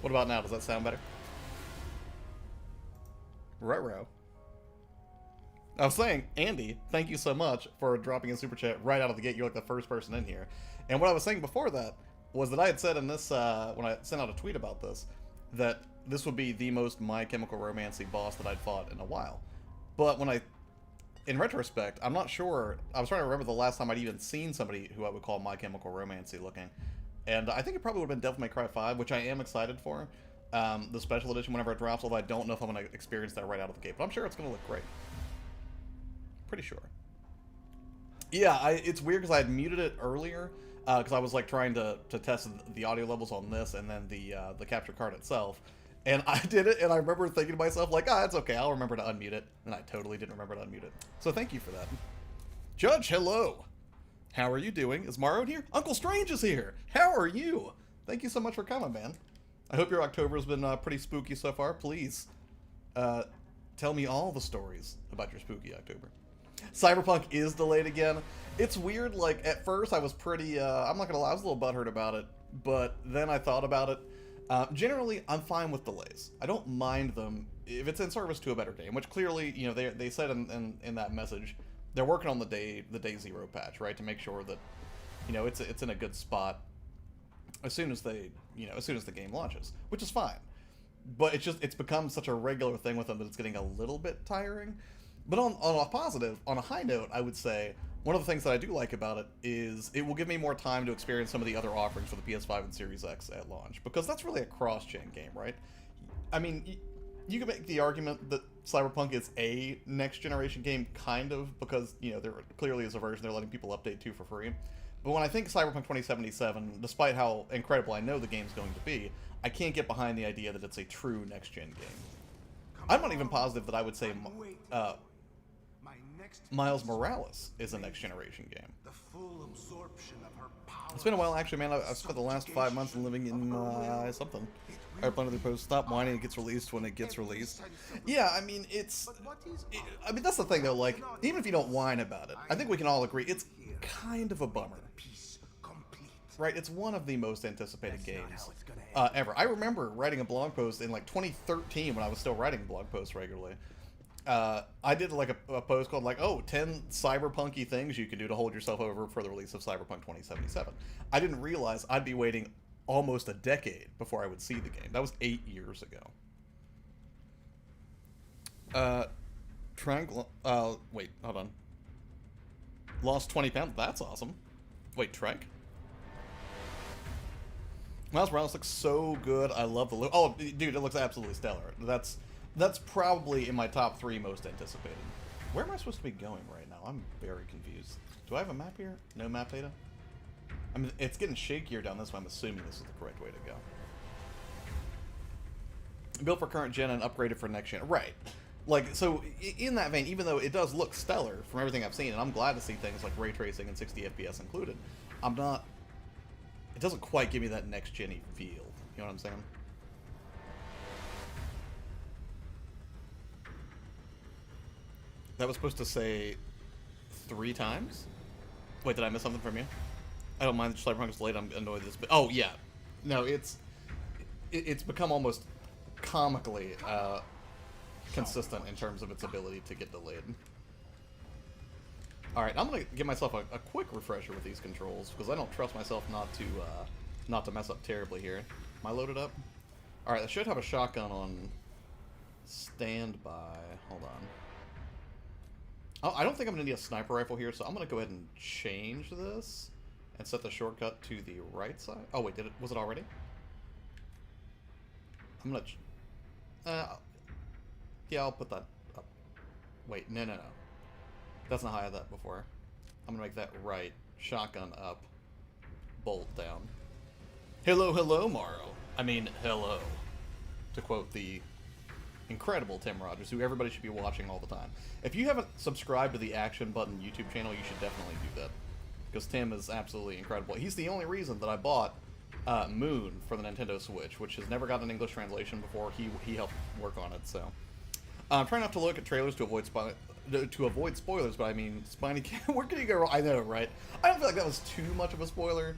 What about now? Does that sound better? Ruh-roh. I was saying, Andy, thank you so much for dropping a super chat right out of the gate. You're like the first person in here. And what I was saying before that was that I had said in this, when I sent out a tweet about this, that this would be the most My Chemical Romance-y boss that I'd fought in a while. But when in retrospect, I'm not sure, I was trying to remember the last time I'd even seen somebody who I would call My Chemical Romance-y looking. And I think it probably would have been Devil May Cry 5, which I am excited for. The special edition whenever it drops, although I don't know if I'm going to experience that right out of the gate. But I'm sure it's going to look great. Pretty sure. Yeah, it's weird because I had muted it earlier because I was like trying to test the audio levels on this and then the capture card itself. And I did it, and I remember thinking to myself, like, it's okay, I'll remember to unmute it. And I totally didn't remember to unmute it. So thank you for that. Judge, hello! How are you doing? Is Morrow here? Uncle Strange is here! How are you? Thank you so much for coming, man. I hope your October's been pretty spooky so far. Please, tell me all the stories about your spooky October. Cyberpunk is delayed again. It's weird, like, at first I was pretty, I'm not gonna lie, I was a little butthurt about it, but then I thought about it. Generally, I'm fine with delays. I don't mind them if it's in service to a better game, which clearly, you know, they said in that message, they're working on the day zero patch, right, to make sure that, you know, it's in a good spot as soon as the game launches, which is fine. But it's become such a regular thing with them that it's getting a little bit tiring. But on a positive, on a high note, I would say one of the things that I do like about it is it will give me more time to experience some of the other offerings for the PS5 and Series X at launch, because that's really a cross-gen game, right? I mean, you can make the argument that Cyberpunk is a next-generation game, kind of, because, you know, there clearly is a version they're letting people update to for free. But when I think Cyberpunk 2077, despite how incredible I know the game's going to be, I can't get behind the idea that it's a true next-gen game. I'm not even positive that I would say Miles Morales is a next-generation game. It's been a while, actually, man. I've spent the last 5 months living in something. I plan to post "Stop whining, it gets released when it gets released." Yeah, I mean, I mean, that's the thing, though. Like, even if you don't whine about it, I think we can all agree it's kind of a bummer. Right? It's one of the most anticipated games ever. I remember writing a blog post in like 2013 when I was still writing blog posts regularly. I did like a post called like, 10 cyberpunky things you can do to hold yourself over for the release of Cyberpunk 2077. I didn't realize I'd be waiting almost a decade before I would see the game. That was 8 years ago. Wait, hold on. Lost 20 pounds? That's awesome. Wait, Trank? Miles Morales looks so good. I love the look. Oh, dude, it looks absolutely stellar. That's probably in my top 3 most anticipated. Where am I supposed to be going right now? I'm very confused. Do I have a map here? No map data? I mean, it's getting shakier down this way. I'm assuming this is the correct way to go. Built for current gen and upgraded for next gen. Right. Like, so, in that vein, even though it does look stellar from everything I've seen, and I'm glad to see things like ray tracing and 60 FPS included, I'm not... It doesn't quite give me that next-gen-y feel. You know what I'm saying? That was supposed to say 3 times? Wait, did I miss something from you? I don't mind that Cyberpunk is late, I'm annoyed this, but... Oh, yeah. No, it's become almost comically consistent in terms of its ability to get delayed. Alright, I'm gonna give myself a quick refresher with these controls, because I don't trust myself not to mess up terribly here. Am I loaded up? Alright, I should have a shotgun on standby. Hold on. Oh, I don't think I'm going to need a sniper rifle here, so I'm going to go ahead and change this and set the shortcut to the right side. Oh, wait, was it already? I'm going to... yeah, I'll put that up. Wait, no. That's not how I had that before. I'm going to make that right. Shotgun up. Bolt down. Hello, Morrow. I mean, hello. To quote the... incredible Tim Rogers, who everybody should be watching all the time. If you haven't subscribed to the Action Button YouTube channel, you should definitely do that. Because Tim is absolutely incredible. He's the only reason that I bought Moon for the Nintendo Switch, which has never gotten an English translation before. He helped work on it, so... I'm trying not to look at trailers to avoid spoilers, but I mean, Spiny Cat, where can you go wrong? I know, right? I don't feel like that was too much of a spoiler.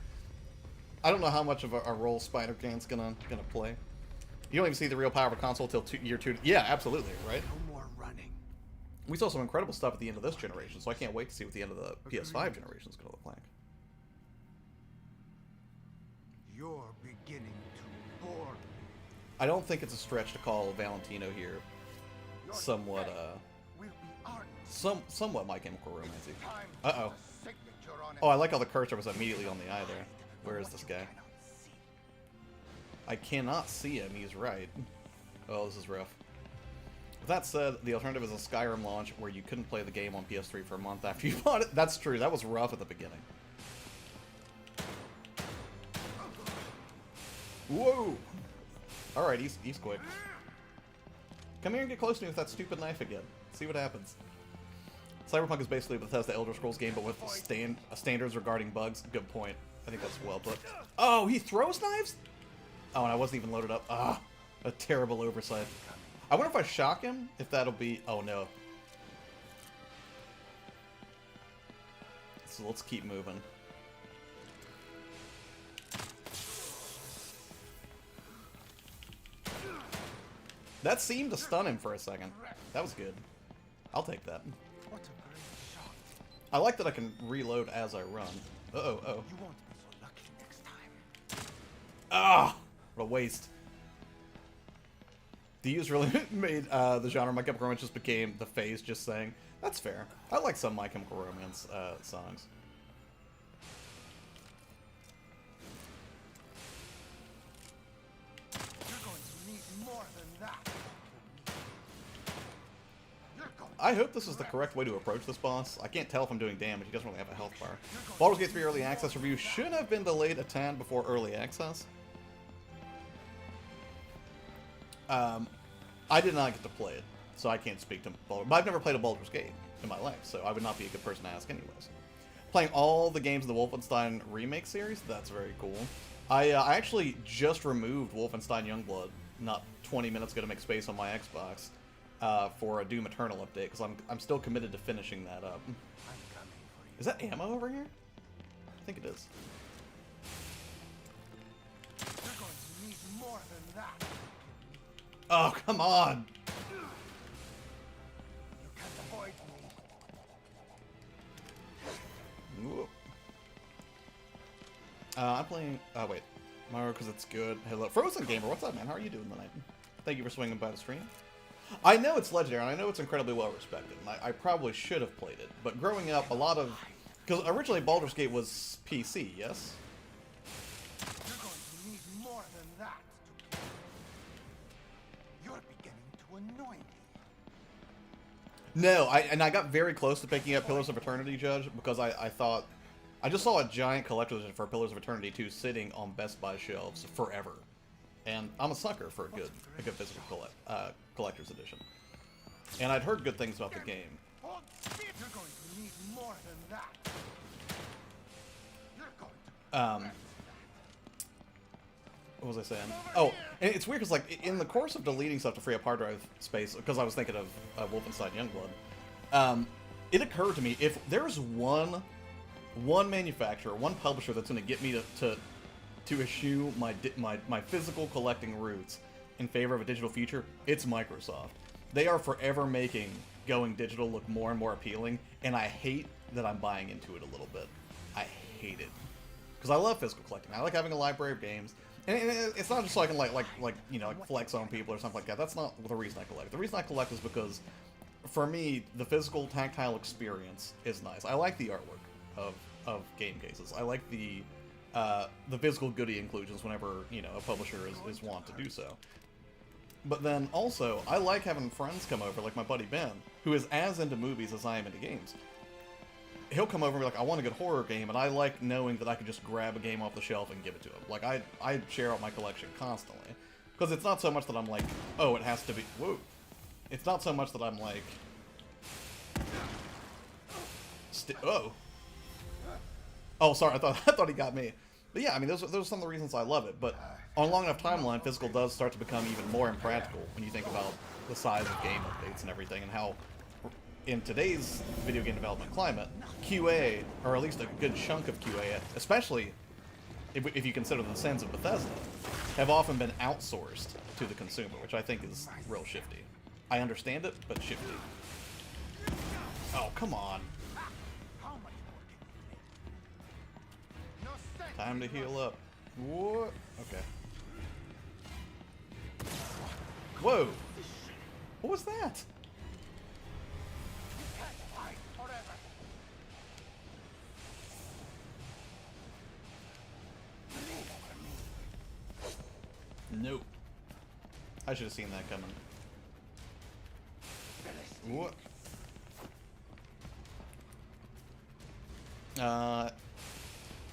I don't know how much of a role Spider-Can's gonna play. You don't even see the real power of a console till year 2. Yeah, absolutely, right? No more running. We saw some incredible stuff at the end of this generation, so I can't wait to see what the end of the PS5 generation is going to look like. You're beginning to bore me. I don't think it's a stretch to call Valentino here Your somewhat, death will be art. somewhat My Chemical Romancy. Time Uh-oh. for the signature on it. Oh, I like how the cursor was immediately on the eye there. Where is this guy? I cannot see him, he's right. Oh, this is rough. With that said, the alternative is a Skyrim launch where you couldn't play the game on PS3 for a month after you bought it. That's true, that was rough at the beginning. Whoa! Alright, he's quick. Come here and get close to me with that stupid knife again. See what happens. Cyberpunk is basically a Bethesda Elder Scrolls game, but with standards regarding bugs. Good point. I think that's well put. Oh, he throws knives? Oh, and I wasn't even loaded up. Ah, a terrible oversight. I wonder if I shock him, if that'll be... Oh, no. So let's keep moving. That seemed to stun him for a second. That was good. I'll take that. What a great shot. I like that I can reload as I run. Uh-oh, oh. You won't be so lucky next time. Ah! What a waste. The use really made the genre My Chemical Romance just became the phase just saying, that's fair. I like some My Chemical Romance songs. You're going to need more than that. I hope this is the correct way to approach this boss. I can't tell if I'm doing damage. He doesn't really have a health bar. Baldur's Gate 3 Early Access review should have been delayed a tad before Early Access. I did not get to play it, so I can't speak to Baldur's. But I've never played a Baldur's Gate in my life, so I would not be a good person to ask anyways. Playing all the games in the Wolfenstein remake series, that's very cool. I actually just removed Wolfenstein Youngblood not 20 minutes ago to make space on my Xbox for a Doom Eternal update, because I'm still committed to finishing that up. Is that ammo over here? I think it is. You're going to need more than that. Oh, come on! You can't avoid me. Ooh. I'm playing... Oh, wait. Mario, because it's good. Hello. Frozen Gamer, what's up, man? How are you doing tonight? Thank you for swinging by the stream. I know it's legendary, and I know it's incredibly well respected, and I probably should have played it. But growing up, a lot of... Because originally Baldur's Gate was PC, yes? You're going to need more than that to kill. You're beginning to annoy me. No, I got very close to picking up Pillars of Eternity, Judge, because I thought... I just saw a giant collector's edition for Pillars of Eternity 2 sitting on Best Buy shelves forever. And I'm a sucker for a good physical collector's edition. And I'd heard good things about the game. You're going to need more than that. You're going to What was I saying? Oh, and it's weird because, like, in the course of deleting stuff to free up hard drive space, because I was thinking of Wolfenstein Youngblood, it occurred to me, if there's one manufacturer, one publisher that's going to get me to eschew my physical collecting roots in favor of a digital future, it's Microsoft. They are forever making going digital look more and more appealing, and I hate that I'm buying into it a little bit. I hate it. Because I love physical collecting. I like having a library of games. And it's not just so I can like flex on people or something like that. That's not the reason I collect. The reason I collect is because, for me, the physical tactile experience is nice. I like the artwork of game cases. I like the physical goodie inclusions whenever, you know, a publisher is wont to do so. But then also, I like having friends come over, like my buddy Ben, who is as into movies as I am into games. He'll come over and be like, I want a good horror game, and I like knowing that I can just grab a game off the shelf and give it to him. Like, I share out my collection constantly. Because it's not so much that I'm like, oh, it has to be... Whoa. It's not so much that I'm like... Oh. Oh, sorry, I thought he got me. But yeah, I mean, those are some of the reasons I love it. But on a long enough timeline, physical does start to become even more impractical when you think about the size of game updates and everything, and how... in today's video game development climate, QA, or at least a good chunk of QA, especially if you consider the sins of Bethesda, have often been outsourced to the consumer, which I think is real shifty. I understand it, but shifty. Oh, come on. How much more can you take? No sense Time to in heal rushing. up. What? Okay. Whoa. What was that? You can't fight forever. Believe for me. Nope. I should have seen that coming. Philistine. What?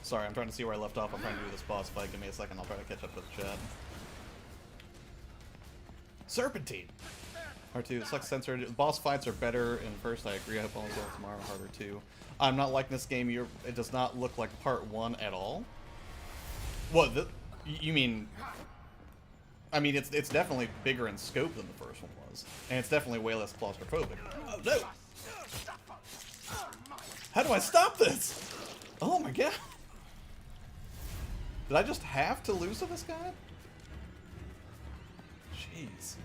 Sorry, I'm trying to see where I left off. I'm trying to do this boss fight. Give me a second. I'll try to catch up with the chat. Serpentine! R2, it's like censored. Boss fights are better in first. I agree. I hope all is well tomorrow. Harder too. I'm not liking this game. It does not look like part 1 at all. What? You mean? I mean, it's definitely bigger in scope than the first one was, and it's definitely way less claustrophobic. Oh no! How do I stop this? Oh my god! Did I just have to lose to this guy? Jeez.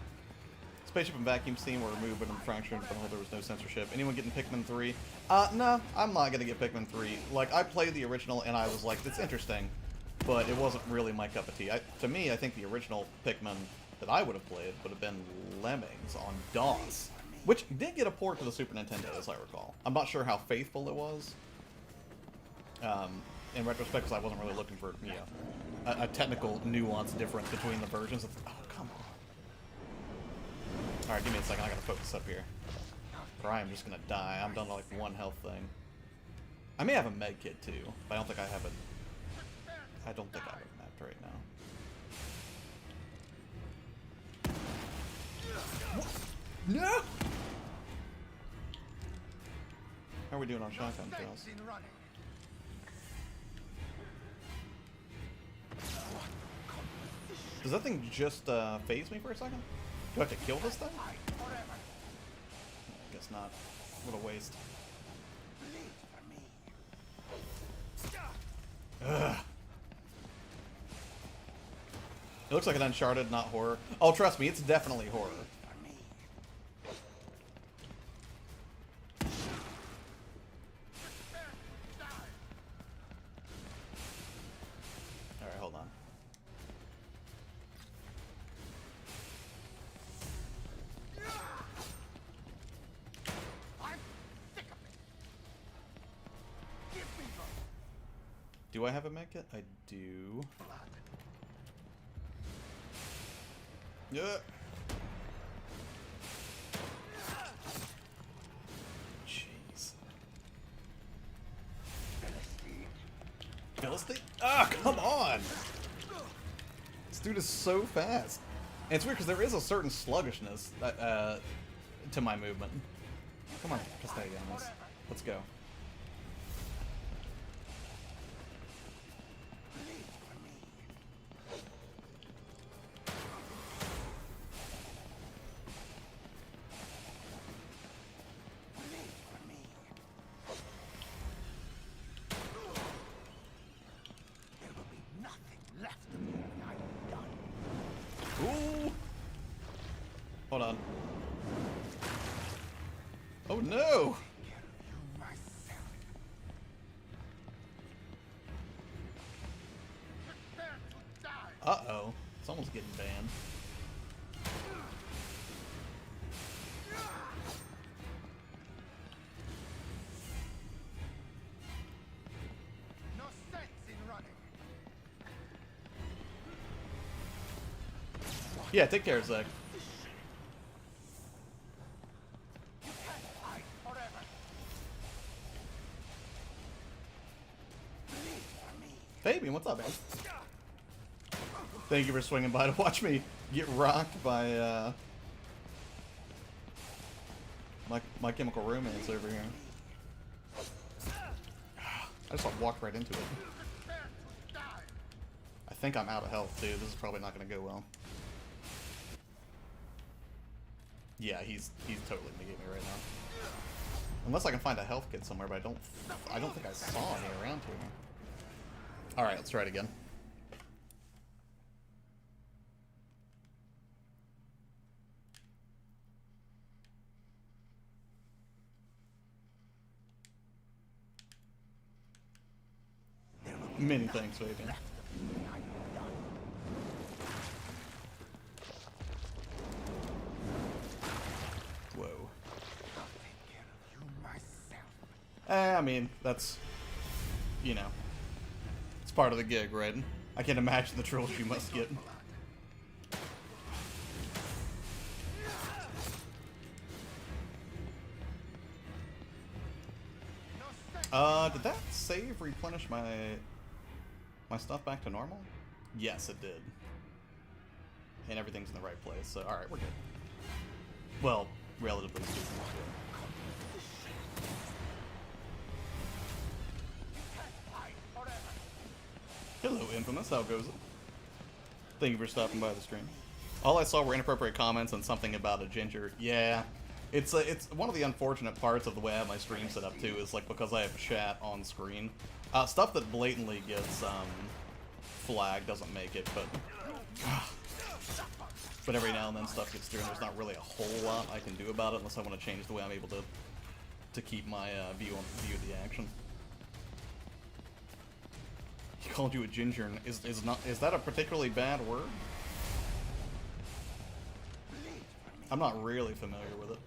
Spaceship and vacuum steam were removed, but in Fractured Bundle there was no censorship. Anyone getting Pikmin 3? No, I'm not gonna get Pikmin 3. Like, I played the original and I was like, it's interesting, but it wasn't really my cup of tea. To me, I think the original Pikmin that I would have played would have been Lemmings on DOS, which did get a port to the Super Nintendo, as I recall. I'm not sure how faithful it was. In retrospect, because I wasn't really looking for, you know, a technical nuance difference between the versions. Oh, come on. Alright, give me a second. I gotta focus up here. Or I am just gonna die. I'm down to like 1 health thing. I may have a med kit too, but I don't think I have it. I don't think I have it mapped right now. What? No! How are we doing on shotgun kills? Sense in running. Does that thing just phase me for a second? Do I have to kill this thing? Fight forever. I guess not. What a waste. Believe for me. Ugh. It looks like an Uncharted, not horror. Oh, trust me, it's definitely horror. For me. Alright, hold on. I'm sick of it. Give me the Do I have a med kit? I do. blood. Yeah. Jeez. Philistine. Philistine? Ah, come on! This dude is so fast. And it's weird because there is a certain sluggishness to my movement. Come on, Castellanos. Let's go. Believe for me. Believe for me. There will be nothing left of me when I'm done. Ooh! Hold on. Oh no! Take care of you myself. Prepare to die. Uh-oh. It's almost getting banned. No sense in running. Yeah, take care, Zach. You can't fight forever. Believe for me. Fabian, what's up, man? Thank you for swinging by to watch me get rocked by, my chemical romance over here. I just walked right into it. Prepare to die. I think I'm out of health, too. This is probably not going to go well. Yeah, he's totally negating me right now. Unless I can find a health kit somewhere, but I don't think I saw any around here. Alright, let's try it again. Many thanks, Fabian. Whoa. I'll take care of you myself. I mean, that's, you know, it's part of the gig, right? I can't imagine the trolls you must get. Did that save replenish my stuff back to normal? Yes, it did. And everything's in the right place, so alright, we're good. Well, relatively speaking, we're good. Hello, Infamous, how goes it? Thank you for stopping by the stream. All I saw were inappropriate comments and something about a ginger. Yeah. It's one of the unfortunate parts of the way I have my stream set up too, is like because I have chat on screen. Stuff that blatantly gets flagged doesn't make it, but every now and then stuff gets through, and there's not really a whole lot I can do about it unless I want to change the way I'm able to keep my view of the action. He called you a ginger. Is that a particularly bad word? I'm not really familiar with it.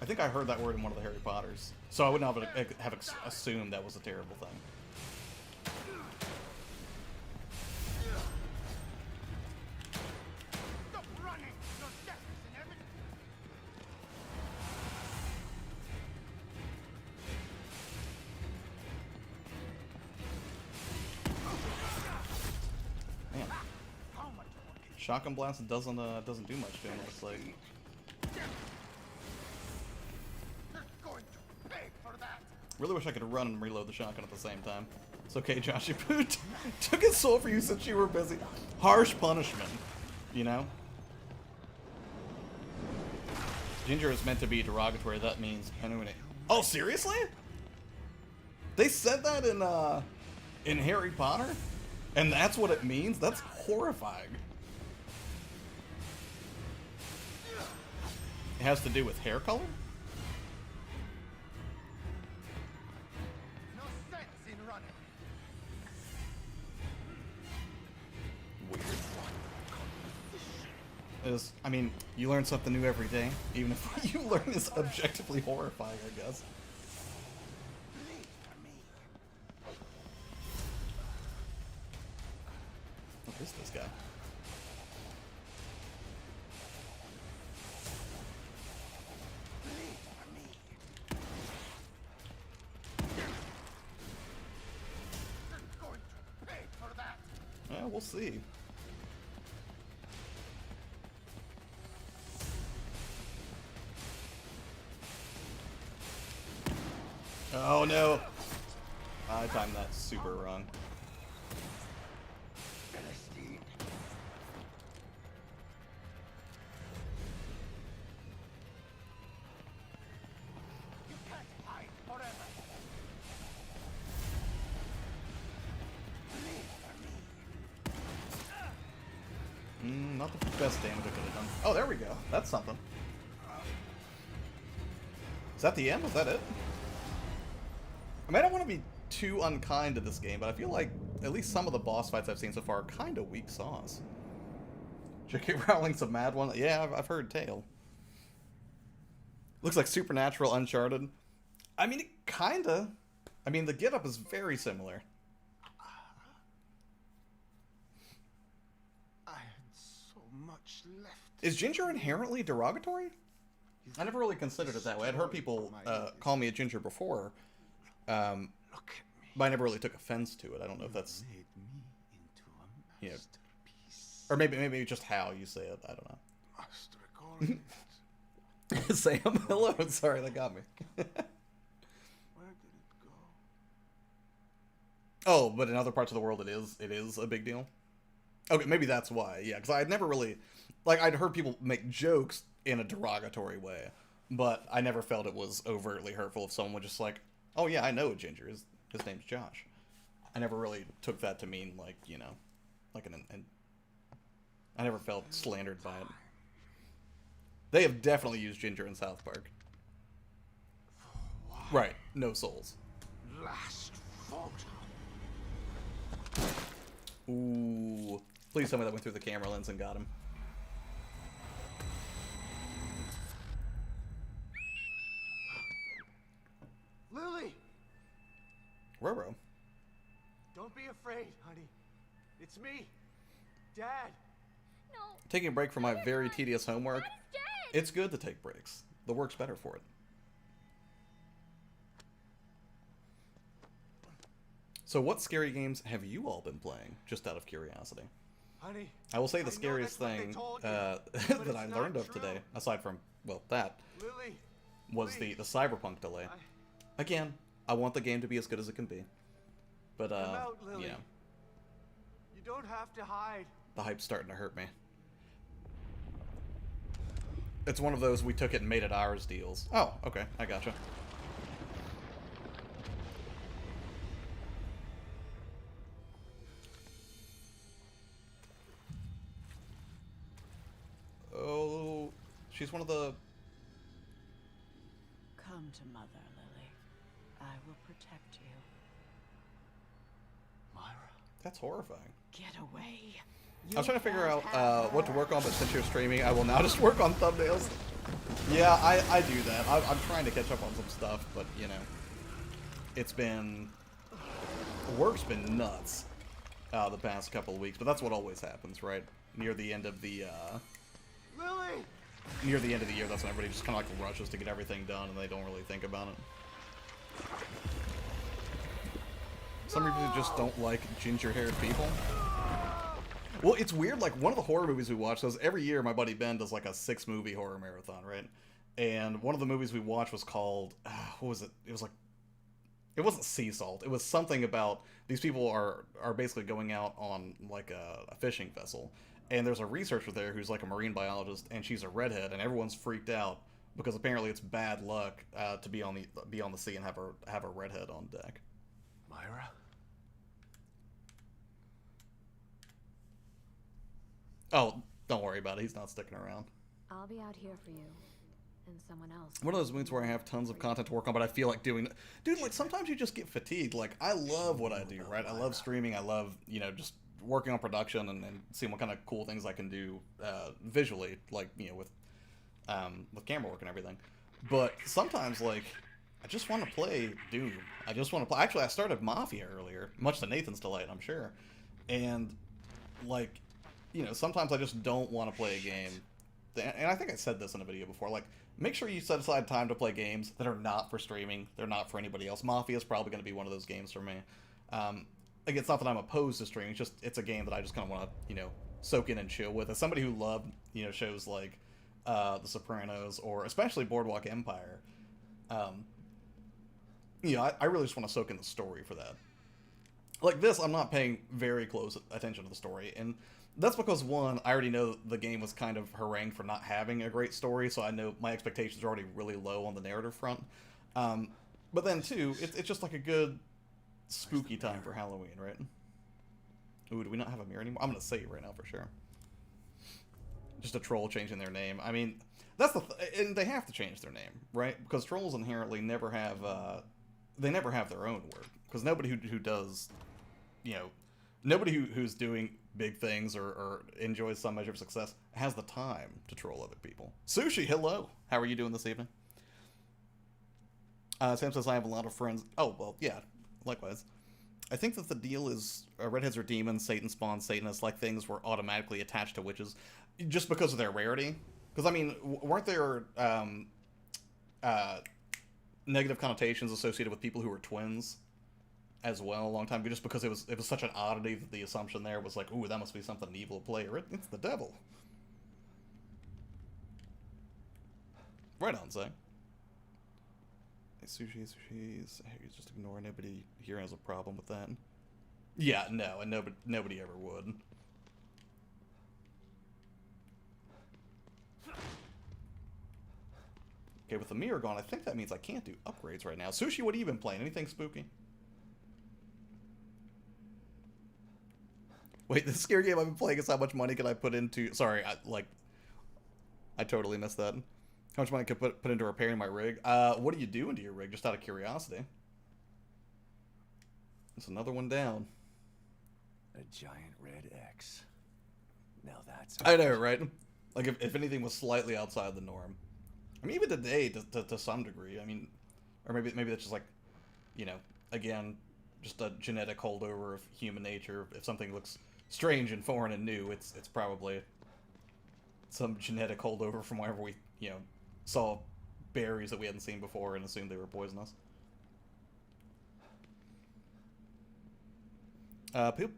I think I heard that word in one of the Harry Potters, so I would not have assumed that was a terrible thing. Stop running! Your death is inevitable! Man, How much more can shotgun blast doesn't do much to him. It looks like. You're going to pay for that! Really wish I could run and reload the shotgun at the same time. It's okay, Josh. You took his soul for you since you were busy. Harsh punishment, you know? Ginger is meant to be derogatory. That means genuine. Oh, seriously? They said that in Harry Potter? And that's what it means? That's horrifying. It has to do with hair color? No sense in running! Weird. I mean, you learn something new every day, even if what you learn is objectively horrifying, I guess. What is this guy? You're going to pay for that! Yeah, we'll see. Oh no! I timed that super wrong. Philistine! You can't hide forever! Not the best damage I could have done. Oh, there we go. That's something. Is that the end? Was that it? I mean, I don't want to be too unkind to this game, but I feel like at least some of the boss fights I've seen so far are kind of weak sauce. J.K. Rowling's a mad one. Yeah, I've heard tale. Looks like Supernatural Uncharted. I mean, it kinda. I mean, the get-up is very similar. I had so much left. Is ginger inherently derogatory? I never really considered it that way. I'd heard people call me a ginger before, Look at me. but I never really took offense to it. I don't know if that's, Made me into a you know, masterpiece. or maybe just how you say it. I don't know. Must recall it. Sam, hello. Sorry, that got me. Where did it go? Oh, but in other parts of the world, it is a big deal. Okay, maybe that's why. Yeah, because I'd never really, like, I'd heard people make jokes in a derogatory way, but I never felt it was overtly hurtful if someone was just like, "Oh yeah, I know a ginger. His name's Josh." I never really took that to mean like, you know, like an. I never felt slandered by it. They have definitely used ginger in South Park. Right, no souls. Last folks. Ooh. Please tell me that went through the camera lens and got him. Lily! Roro. Don't be afraid, honey. It's me, Dad. No. Taking a break from my Dad is very not- tedious homework. Dad is dead. It's good to take breaks. The work's better for it. So what scary games have you all been playing, just out of curiosity? Honey. I will say I the know scariest that's what they thing told you, that but I it's learned not of today, true. aside from, well, that, Lily. was the please. Cyberpunk delay. Again, I want the game to be as good as it can be. But, Come out, Lily. you know, You don't have to hide. the hype's starting to hurt me. It's one of those we took it and made it ours deals. Oh, okay, I gotcha. Oh, she's one of the... Come to Mother, Lily. I will protect you. Myra. That's horrifying. Get away. I was trying to figure out what to work on, but since you're streaming, I will now just work on thumbnails. Yeah, I do that. I'm trying to catch up on some stuff, but, you know, it's been... Work's been nuts the past couple of weeks, but that's what always happens, right? Near the end of the, Lily! near the end of the year, that's when everybody just kind of like rushes to get everything done, and they don't really think about it. Some people just don't like ginger-haired people. Well, it's weird, like, one of the horror movies we watch, because every year my buddy Ben does, like, a 6-movie horror marathon, right? And one of the movies we watched was called, what was it? It was, like, it wasn't Sea Salt. It was something about, these people are basically going out on, like, a fishing vessel. And there's a researcher there who's, like, a marine biologist, and she's a redhead, and everyone's freaked out, because apparently it's bad luck to be on the sea and have a redhead on deck. Myra? Oh, don't worry about it. He's not sticking around. I'll be out here for you. And someone else. One of those moons where I have tons of content to work on, but I feel like doing... Dude, like, sometimes you just get fatigued. Like, I love what I do, right? I love streaming. I love, you know, just working on production and seeing what kind of cool things I can do visually, like, you know, with camera work and everything. But sometimes, like, I just want to play Doom. I just want to play... Actually, I started Mafia earlier, much to Nathan's delight, I'm sure. And, like... You know, sometimes I just don't want to play a game. And I think I said this in a video before. Like, make sure you set aside time to play games that are not for streaming. They're not for anybody else. Mafia is probably going to be one of those games for me. Again, it's not that I'm opposed to streaming. It's just, it's a game that I just kind of want to, you know, soak in and chill with. As somebody who loved, you know, shows like The Sopranos or especially Boardwalk Empire, you know, I really just want to soak in the story for that. Like this, I'm not paying very close attention to the story. And that's because, one, I already know the game was kind of harangued for not having a great story, so I know my expectations are already really low on the narrative front. But then, two, it's just like a good spooky time for Halloween, right? Ooh, do we not have a mirror anymore? I'm going to say it right now for sure. Just a troll changing their name. I mean, that's and they have to change their name, right? Because trolls inherently never have, they never have their own word. Because nobody who does, you know, nobody who's doing big things or enjoys some measure of success has the time to troll other people. Sushi, hello. How are you doing this evening? Sam says, I have a lot of friends. Oh, well, yeah, likewise. I think that the deal is redheads are demons, Satan spawns Satanists, like things were automatically attached to witches just because of their rarity. Because, I mean, weren't there negative connotations associated with people who were twins as well a long time ago, just because it was such an oddity that the assumption there was like, ooh, that must be something evil to play. It's the devil. Right on, Zach. Hey, sushis. Hey, just ignore. Nobody here has a problem with that. Yeah, no, and nobody ever would. Okay, with the mirror gone, I think that means I can't do upgrades right now. Sushi, what have you been playing? Anything spooky? Wait, the scary game I've been playing is how much money can I put into... Sorry, I totally missed that. How much money can I put into repairing my rig? What are you doing to your rig, just out of curiosity? It's another one down. A giant red X. Now that's... I know, right? Like, if anything was slightly outside the norm. I mean, even today, to some degree. I mean, or maybe that's just like, you know, again, just a genetic holdover of human nature. If something looks strange and foreign and new, it's probably some genetic holdover from whenever we, you know, saw berries that we hadn't seen before and assumed they were poisonous.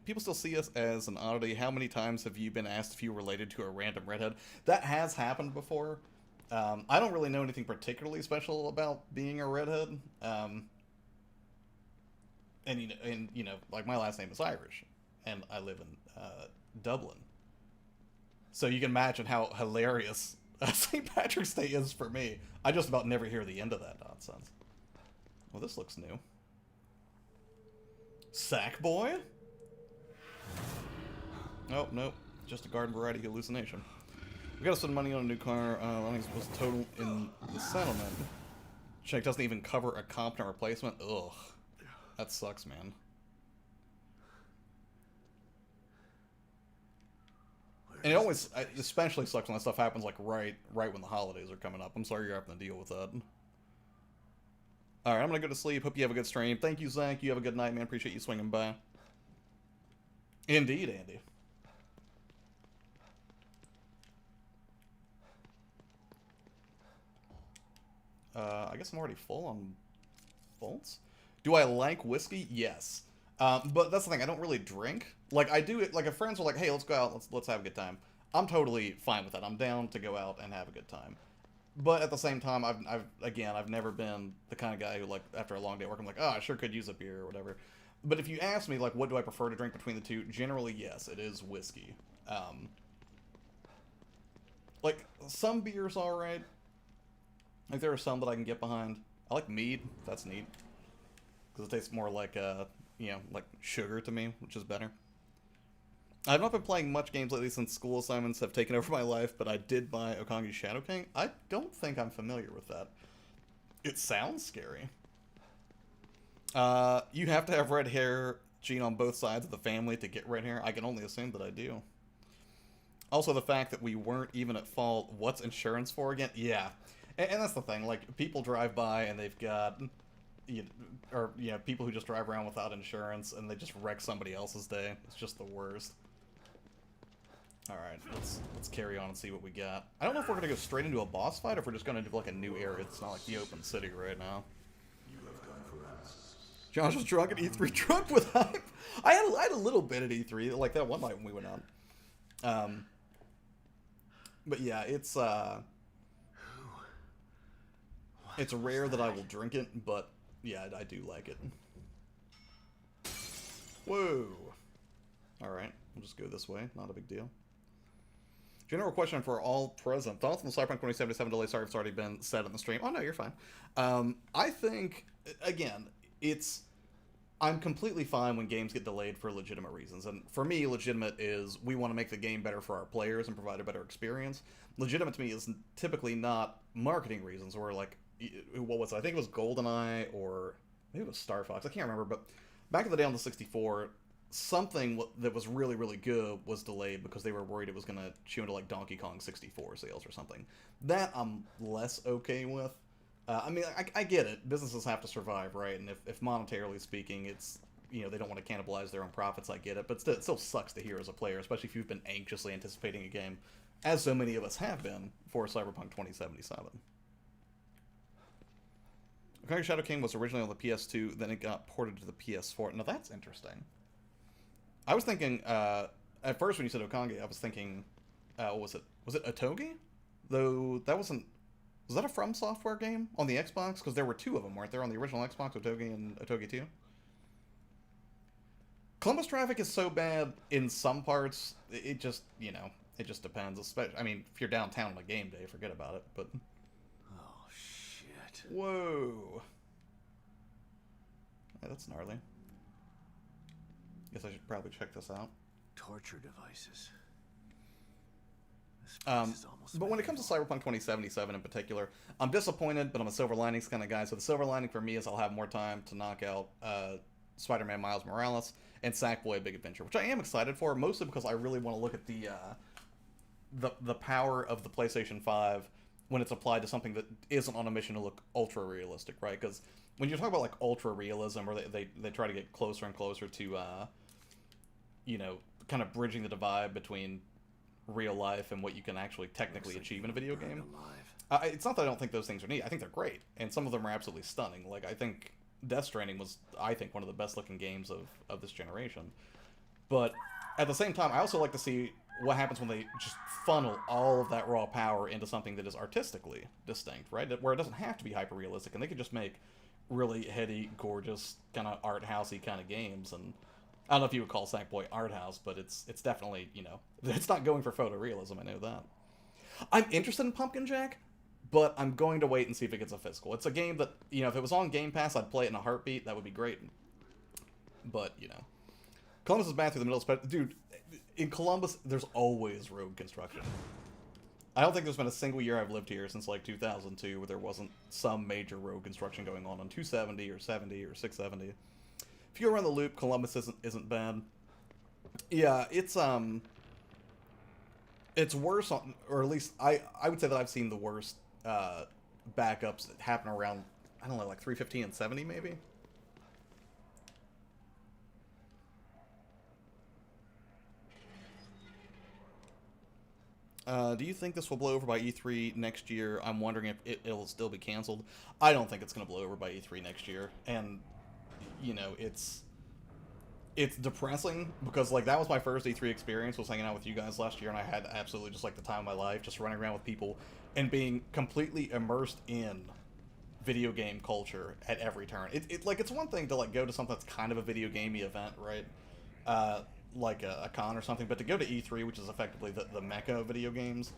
People still see us as an oddity. How many times have you been asked if you were related to a random redhead? That has happened before. I don't really know anything particularly special about being a redhead. And you know, like, my last name is Irish, and I live in Dublin. So you can imagine how hilarious St. Patrick's Day is for me. I just about never hear the end of that nonsense. Well, this looks new. Sackboy? Oh, nope. Just a garden variety hallucination. We gotta spend money on a new car. I think it's supposed to total in the settlement. Check doesn't even cover a competent replacement. Ugh. That sucks, man. And it always, especially sucks when that stuff happens, like, right when the holidays are coming up. I'm sorry you're having to deal with that. Alright, I'm gonna go to sleep. Hope you have a good stream. Thank you, Zach. You have a good night, man. Appreciate you swinging by. Indeed, Andy. I guess I'm already full on volts. Do I like whiskey? Yes. But that's the thing, I don't really drink. Like, I do it, like, if friends are like, hey, let's go out, let's have a good time. I'm totally fine with that. I'm down to go out and have a good time. But at the same time, I've never been the kind of guy who, like, after a long day at work, I'm like, oh, I sure could use a beer or whatever. But if you ask me, like, what do I prefer to drink between the two, generally, yes, it is whiskey. Like, some beers alright. Like, there are some that I can get behind. I like mead. That's neat. Because it tastes more like, you know, like sugar to me, which is better. I've not been playing much games lately since school assignments have taken over my life, but I did buy Okangi's Shadow King. I don't think I'm familiar with that. It sounds scary. You have to have red hair gene on both sides of the family to get red hair. I can only assume that I do. Also, the fact that we weren't even at fault. What's insurance for again? Yeah. And that's the thing. Like, people drive by and they've got... people who just drive around without insurance and they just wreck somebody else's day. It's just the worst. Alright, let's carry on and see what we got. I don't know if we're gonna go straight into a boss fight or if we're just gonna do like a new area. It's not like the open city right now. Josh was drunk at E3, drunk with hype. I had a little bit at E3, like that one night when we went out. But yeah, it's rare that I will drink it, but yeah, I do like it. Whoa. Alright, we'll just go this way. Not a big deal. General question for all present. Thoughts on the Cyberpunk 2077 delay? Sorry if it's already been said on the stream. Oh, no, you're fine. I think, again, I'm completely fine when games get delayed for legitimate reasons. And for me, legitimate is we want to make the game better for our players and provide a better experience. Legitimate to me is typically not marketing reasons or like, what was it? I think it was GoldenEye or maybe it was Star Fox. I can't remember, but back in the day on the 64, something that was really, really good was delayed because they were worried it was going to chew into like Donkey Kong 64 sales or something. That I'm less okay with. I mean, I get it. Businesses have to survive, right? And if monetarily speaking, it's, you know, they don't want to cannibalize their own profits, I get it. But it still sucks to hear as a player, especially if you've been anxiously anticipating a game, as so many of us have been, for Cyberpunk 2077. Okangi Shadow King was originally on the PS2, then it got ported to the PS4. Now that's interesting. I was thinking, at first when you said Okangi, I was thinking, what was it? Was it Otogi? Though that wasn't... Was that a From Software game on the Xbox? Because there were two of them, weren't there, on the original Xbox, Otogi and Otogi 2? Columbus traffic is so bad in some parts, it just, you know, it just depends. Especially, I mean, if you're downtown on a game day, forget about it, but... Oh, shit. Whoa. Yeah, that's gnarly. Guess I should probably check this out. Torture devices. But when it comes to Cyberpunk 2077 in particular, I'm disappointed, but I'm a silver linings kind of guy. So the silver lining for me is I'll have more time to knock out Spider-Man Miles Morales, and Sackboy: Big Adventure, which I am excited for, mostly because I really want to look at the power of the PlayStation 5 when it's applied to something that isn't on a mission to look ultra realistic, right? Because when you talk about like ultra realism, or they try to get closer and closer to you know, kind of bridging the divide between real life and what you can actually technically achieve in a video game. It's not that I don't think those things are neat. I think they're great, and some of them are absolutely stunning. Like, I think Death Stranding was, I think, one of the best looking games of this generation. But at the same time, I also like to see what happens when they just funnel all of that raw power into something that is artistically distinct, right? Where it doesn't have to be hyper realistic, and they could just make really heady, gorgeous, kind of art housey kind of games. And I don't know if you would call Sackboy art house, but it's definitely, you know, it's not going for photorealism. I know that. I'm interested in Pumpkin Jack, but I'm going to wait and see if it gets a physical. It's a game that, you know, if it was on Game Pass, I'd play it in a heartbeat. That would be great. But, you know, Columbus is bad through the middle. Dude, in Columbus, there's always road construction. I don't think there's been a single year I've lived here since like 2002 where there wasn't some major road construction going on 270 or 70 or 670. If you go around the loop, Columbus isn't bad. Yeah, it's worse on, or at least I would say that I've seen the worst backups that happen around, I don't know, like 315 and 70 maybe. Do you think this will blow over by E3 next year? I'm wondering if it'll still be canceled. I don't think it's going to blow over by E3 next year. And, you know, it's depressing because, like, that was my first E3 experience, was hanging out with you guys last year, and I had absolutely just, like, the time of my life, just running around with people and being completely immersed in video game culture at every turn. It's one thing to, like, go to something that's kind of a video gamey event, right? Like a con or something, but to go to E3, which is effectively the mecca of video games,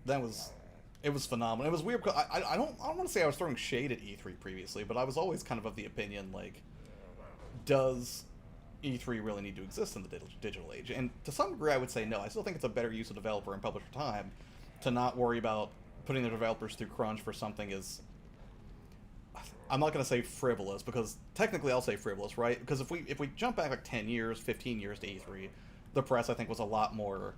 it was phenomenal. It was weird because I don't want to say I was throwing shade at E3 previously, but I was always kind of the opinion, like, does E3 really need to exist in the digital age? And to some degree, I would say no. I still think it's a better use of developer and publisher time to not worry about putting their developers through crunch for something as, I'm not going to say frivolous, because technically I'll say frivolous, right? Because if we jump back like 10 years, 15 years to E3, the press, I think, was a lot more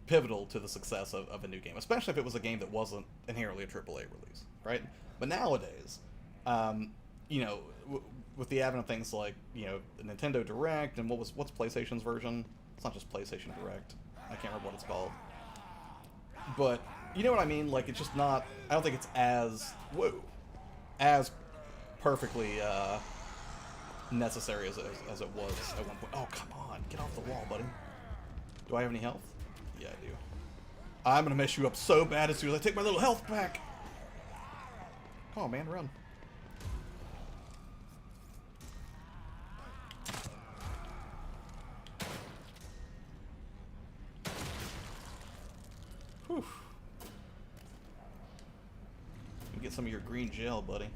pivotal to the success of a new game, especially if it was a game that wasn't inherently a AAA release, right? But nowadays, you know, with the advent of things like, you know, Nintendo Direct, and what's PlayStation's version? It's not just PlayStation Direct. I can't remember what it's called. But, you know what I mean? Like, it's just not, I don't think it's as perfectly necessary as it was at one point. Oh, come on. Get off the wall, buddy. Do I have any health? Yeah, I do. I'm going to mess you up so bad as soon as I take my little health back. Come on, man. Run. Whew. Get some of your green gel, buddy.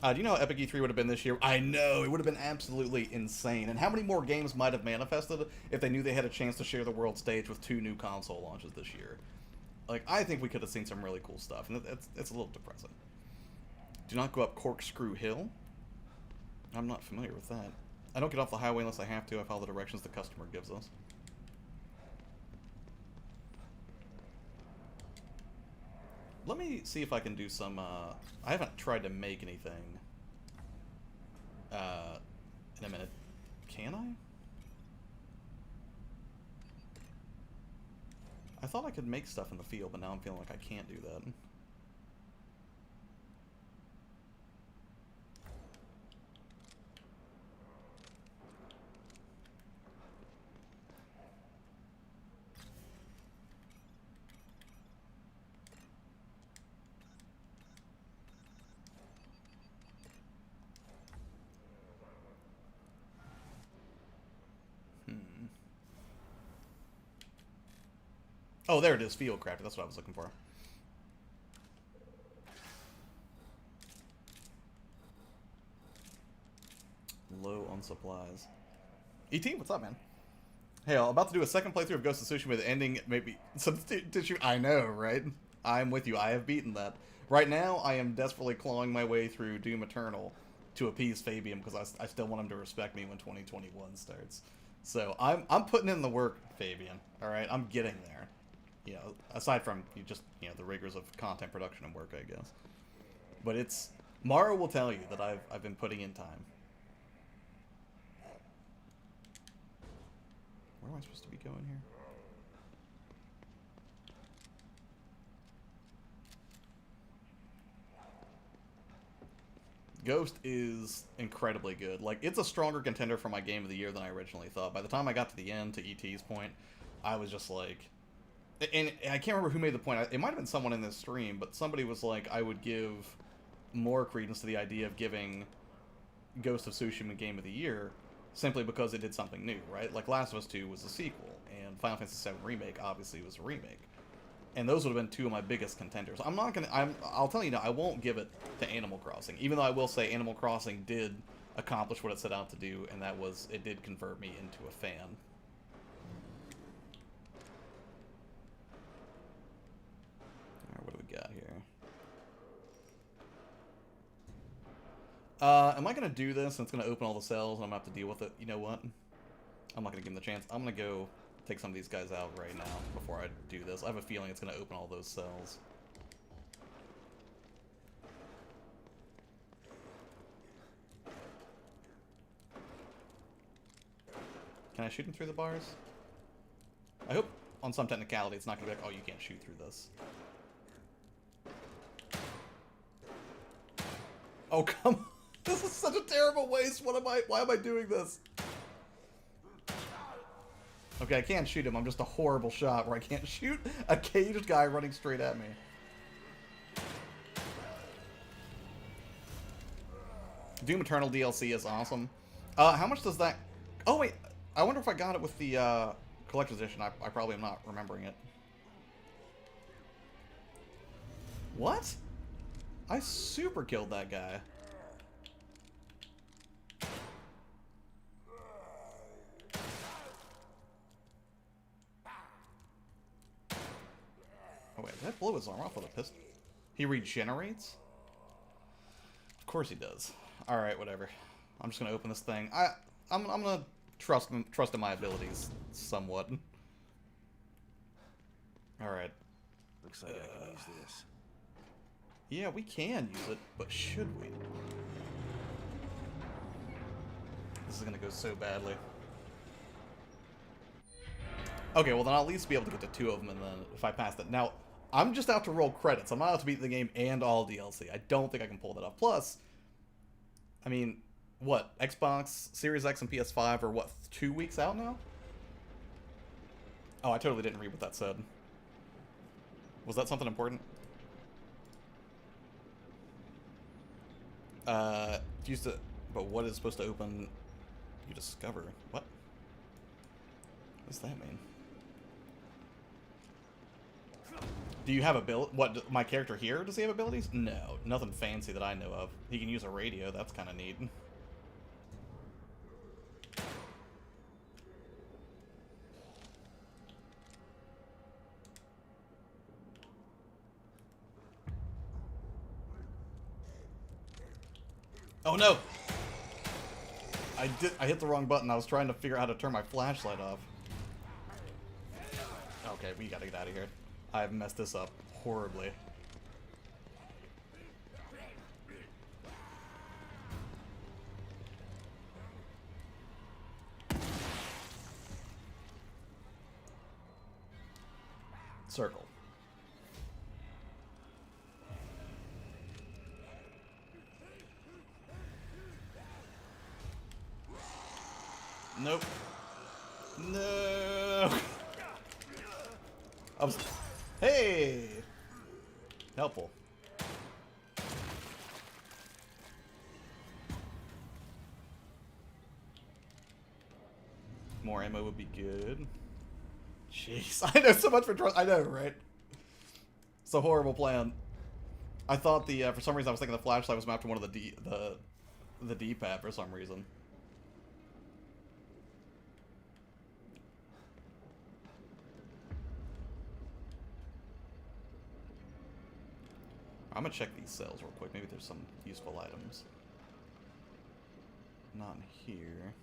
Do you know how epic E3 would have been this year? I know, it would have been absolutely insane. And how many more games might have manifested if they knew they had a chance to share the world stage with 2 new console launches this year? Like, I think we could have seen some really cool stuff, and it's a little depressing. Do not go up Corkscrew Hill. I'm not familiar with that. I don't get off the highway unless I have to. I follow the directions the customer gives us. Let me see if I can do some, I haven't tried to make anything, in a minute. Can I? I thought I could make stuff in the field, but now I'm feeling like I can't do that. Oh, there it is, field crafter. That's what I was looking for. Low on supplies. ET, what's up, man? Hey, I'm about to do a second playthrough of Ghost of Tsushima with the ending maybe substitute. I know, right? I'm with you. I have beaten that. Right now, I am desperately clawing my way through Doom Eternal, to appease Fabian because I still want him to respect me when 2021 starts. So I'm putting in the work, Fabian. All right, I'm getting there. You know, aside from the rigors of content production and work, I guess. But it's Mara will tell you that I've been putting in time. Where am I supposed to be going here? Ghost is incredibly good. Like, it's a stronger contender for my game of the year than I originally thought. By the time I got to the end, to ET's point, I was just like... And I can't remember who made the point. It might have been someone in this stream, but somebody was like, I would give more credence to the idea of giving Ghost of Tsushima Game of the Year simply because it did something new, right? Like, Last of Us 2 was a sequel, and Final Fantasy VII Remake obviously was a remake. And those would have been two of my biggest contenders. I'll tell you now, I won't give it to Animal Crossing. Even though I will say Animal Crossing did accomplish what it set out to do, and that was, it did convert me into a fan. Alright, what do we got here? Am I going to do this, and it's going to open all the cells, and I'm going to have to deal with it? You know what? I'm not going to give him the chance. I'm going to go take some of these guys out right now before I do this. I have a feeling it's going to open all those cells. Can I shoot him through the bars? I hope on some technicality it's not going to be like, oh, you can't shoot through this. Oh, come on. This is such a terrible waste. Why am I doing this? Okay, I can't shoot him. I'm just a horrible shot where I can't shoot a caged guy running straight at me. Doom Eternal DLC is awesome. How much does that... Oh, wait. I wonder if I got it with the collector's edition. I probably am not remembering it. What? I super killed that guy. Oh wait, did I blow his arm off with a pistol? He regenerates? Of course he does. Alright, whatever. I'm just gonna open this thing. I'm gonna trust in my abilities somewhat. Alright. Looks like I can use this. Yeah, we can use it, but should we? This is gonna go so badly. Okay, well then I'll at least be able to get to two of them, and then if I pass that... Now, I'm just out to roll credits. I'm not out to beat the game and all DLC. I don't think I can pull that off. Plus, I mean, what? Xbox Series X and PS5 are, what, 2 weeks out now? Oh, I totally didn't read what that said. Was that something important? Used to... But what is supposed to open... You discover... What? What does that mean? Do you have ability? What, my character here, does he have abilities? No, nothing fancy that I know of. He can use a radio, that's kind of neat. Oh no! I hit the wrong button. I was trying to figure out how to turn my flashlight off. Okay, we gotta get out of here. I've messed this up horribly. Circle. Nope. No. Hey! Helpful. More ammo would be good. Jeez, I know so much for trust. I know, right? It's a horrible plan. I thought the for some reason I was thinking the flashlight was mapped to one of the D-pad for some reason. I'm gonna check these cells real quick. Maybe there's some useful items. Not in here.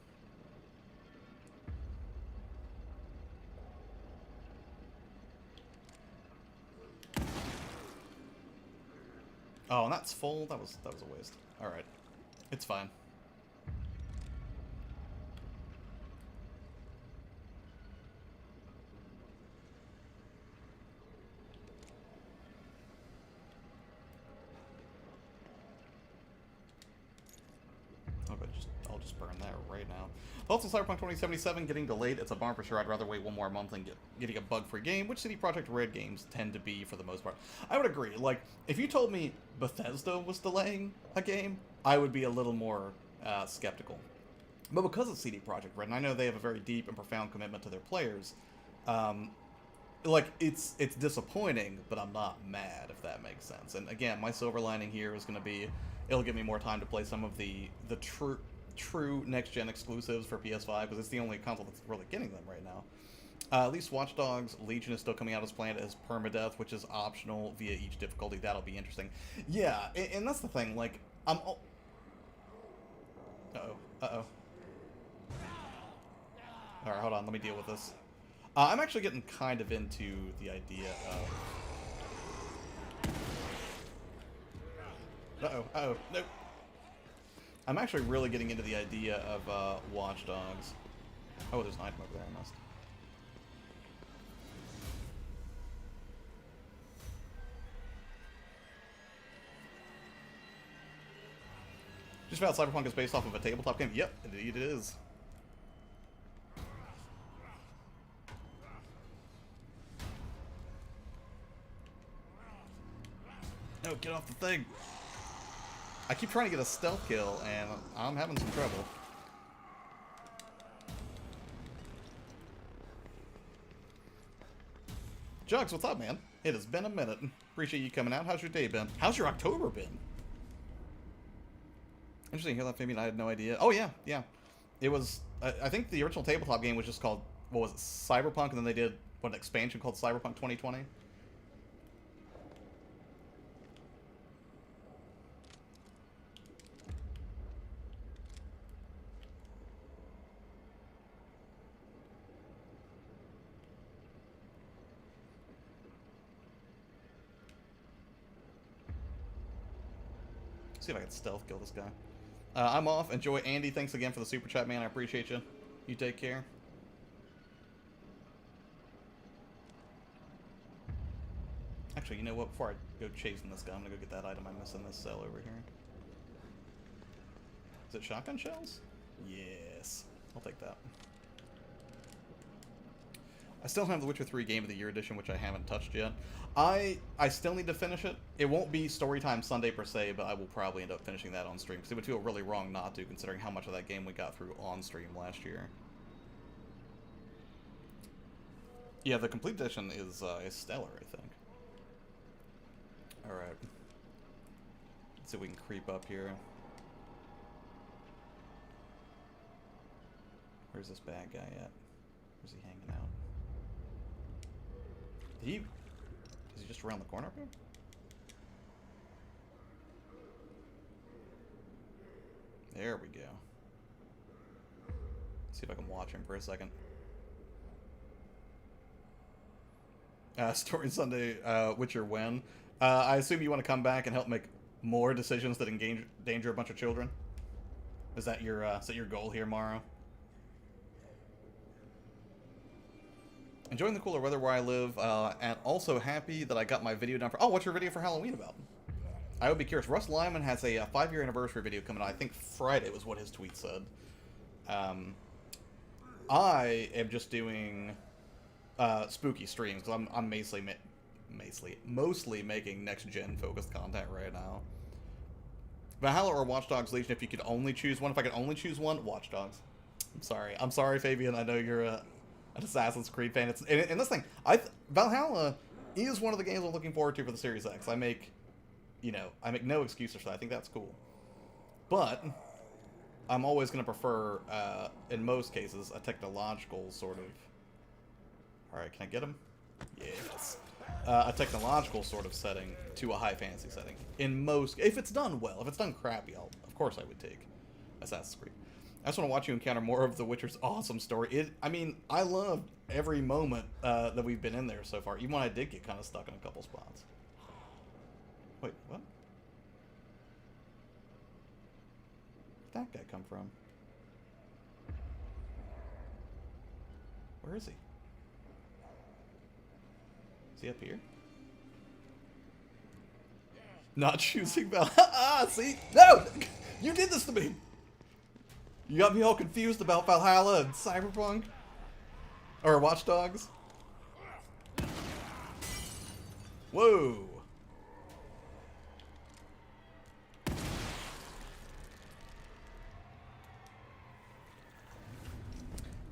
Oh, and that's full? That was a waste. Alright. It's fine. I'll just burn that right now. Also, Cyberpunk 2077 getting delayed. It's a bummer for sure. I'd rather wait one more month and getting a bug-free game, which CD Projekt Red games tend to be for the most part. I would agree. Like, if you told me Bethesda was delaying a game, I would be a little more skeptical. But because it's CD Projekt Red, and I know they have a very deep and profound commitment to their players, like, it's disappointing, but I'm not mad, if that makes sense. And again, my silver lining here is going to be, it'll give me more time to play some of the true next-gen exclusives for PS5, because it's the only console that's really getting them right now. At least Watch Dogs Legion is still coming out as planned as permadeath, which is optional via each difficulty. That'll be interesting. Yeah, and that's the thing, like, Uh-oh. Uh-oh. Alright, hold on, let me deal with this. I'm actually getting kind of into the idea of... Uh-oh, nope. I'm actually really getting into the idea of Watch Dogs. Oh, there's an item over there, I must. Just about Cyberpunk is based off of a tabletop game? Yep, indeed it is. No, get off the thing! I keep trying to get a stealth kill, and I'm having some trouble. Jugs, what's up, man? It has been a minute. Appreciate you coming out. How's your day been? How's your October been? Interesting, hear that, Fabian? I had no idea. Oh, yeah, yeah. It was, I think the original tabletop game was just called, what was it, Cyberpunk, and then they did, an expansion called Cyberpunk 2020? See if I can stealth kill this guy. I'm off. Enjoy. Andy, thanks again for the super chat, man. I appreciate you. You take care. Actually, you know what? Before I go chasing this guy, I'm gonna go get that item I missed in this cell over here. Is it shotgun shells? Yes. I'll take that. I still have the Witcher 3 Game of the Year edition, which I haven't touched yet. I still need to finish it. It won't be Storytime Sunday per se, but I will probably end up finishing that on stream, because it would feel really wrong not to, considering how much of that game we got through on stream last year. Yeah, the complete edition is stellar, I think. Alright. Let's see if we can creep up here. Where's this bad guy at? Where's he hanging out? Is he just around the corner up here? There we go. Let's see if I can watch him for a second. Story Sunday, Witcher when? I assume you want to come back and help make more decisions that endanger a bunch of children? Is that your goal here, Morrow? Enjoying the cooler weather where I live, and also happy that I got my video done for... Oh, what's your video for Halloween about? I would be curious. Russ Lyman has a 5-year anniversary video coming out. I think Friday was what his tweet said. I am just doing spooky streams, because I'm mostly making next-gen focused content right now. Valhalla or Watch Dogs Legion, if you could only choose one. If I could only choose one, Watch Dogs. I'm sorry, Fabian. I know you're an Assassin's Creed fan. And this thing, Valhalla is one of the games I'm looking forward to for the Series X. I make no excuses for that. I think that's cool. But I'm always going to prefer, in most cases, a technological sort of... Alright, can I get him? Yes. A technological sort of setting to a high fantasy setting. In most... If it's done well. If it's done crappy, of course I would take Assassin's Creed. I just want to watch you encounter more of The Witcher's awesome story. I mean, I love every moment that we've been in there so far, even when I did get kind of stuck in a couple spots. Wait, what? Where'd that guy come from? Where is he? Is he up here? Not choosing Val. Ah, see? No! You did this to me! You got me all confused about Valhalla and Cyberpunk? Or Watch Dogs? Whoa!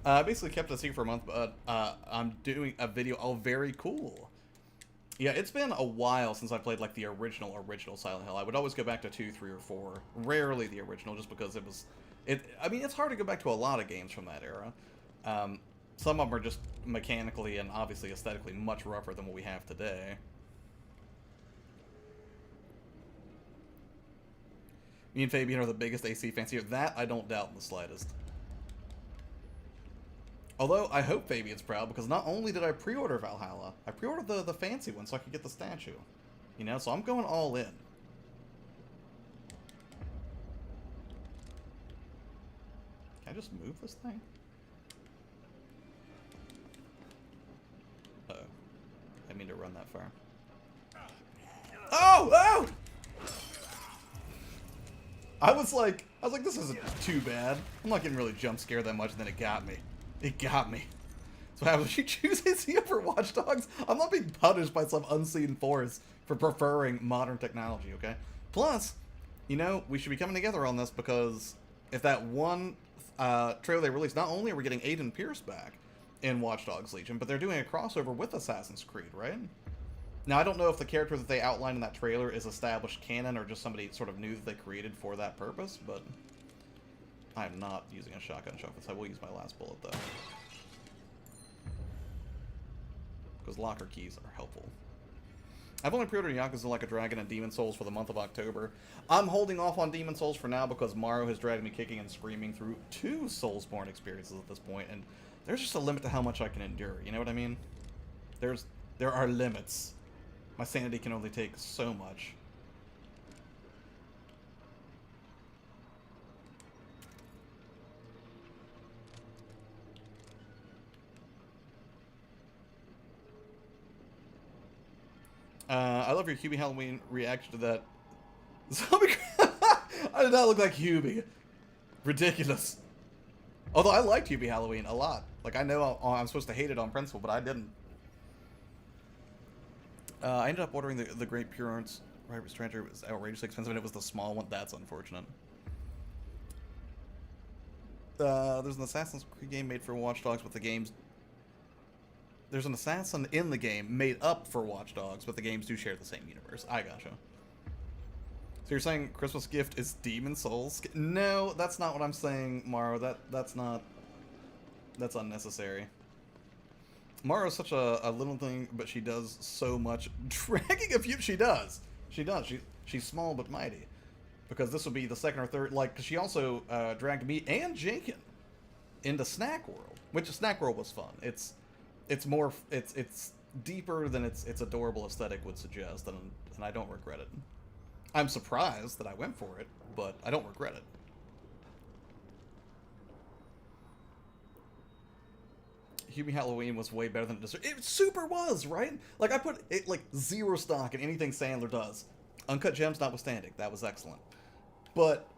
I basically kept it a secret for a month, but I'm doing a video. Oh, very cool. Yeah, it's been a while since I played like the original Silent Hill. I would always go back to 2, 3, or 4. Rarely the original, just because it was... I mean, it's hard to go back to a lot of games from that era. Some of them are just mechanically and obviously aesthetically much rougher than what we have today. Me and Fabian are the biggest AC fans here. That I don't doubt in the slightest. Although, I hope Fabian's proud, because not only did I pre-order Valhalla, I pre-ordered the fancy one so I could get the statue. You know, so I'm going all in. Can I just move this thing? Uh-oh. I didn't mean to run that far. Oh! Oh! I was like, this isn't too bad. I'm not getting really jump scared that much, and then it got me. It got me. So how would you choose AC over Watch Dogs? I'm not being punished by some unseen force for preferring modern technology, okay? Plus, you know, we should be coming together on this, because if that one trailer they released, not only are we getting Aiden Pierce back in Watch Dogs Legion, but they're doing a crossover with Assassin's Creed, right? Now, I don't know if the character that they outlined in that trailer is established canon or just somebody sort of new that they created for that purpose, but I am not using a shotgun shuffle, so I will use my last bullet, though. Because locker keys are helpful. I've only pre-ordered Yakuza Like a Dragon and Demon Souls for the month of October. I'm holding off on Demon Souls for now because Mario has dragged me kicking and screaming through 2 Soulsborne experiences at this point, and there's just a limit to how much I can endure, you know what I mean? There are limits. My sanity can only take so much. I love your Hubie Halloween reaction to that. Zombie. I did not look like Hubie. Ridiculous. Although I liked Hubie Halloween a lot. Like, I know I'm supposed to hate it on principle, but I didn't. I ended up ordering the Great Pure Arts Right Stranger. It was outrageously expensive, and it was the small one. That's unfortunate. There's an Assassin's Creed game made for Watch Dogs, but the games... There's an assassin in the game made up for Watch Dogs, but the games do share the same universe. I gotcha. So you're saying Christmas gift is Demon Souls? No, that's not what I'm saying, Maro. That's not... That's unnecessary. Mara's such a little thing, but she does so much. Dragging a few... She does. She does. She's small but mighty. Because this will be the second or third... Like, cause she also dragged me and Jakin into Snack World. Which Snack World was fun. It's more... It's deeper than its adorable aesthetic would suggest, and I don't regret it. I'm surprised that I went for it, but I don't regret it. Hubie Halloween was way better than it deserved. It super was, right? Like, I put it, like, 0 stock in anything Sandler does. Uncut Gems notwithstanding. That was excellent. But,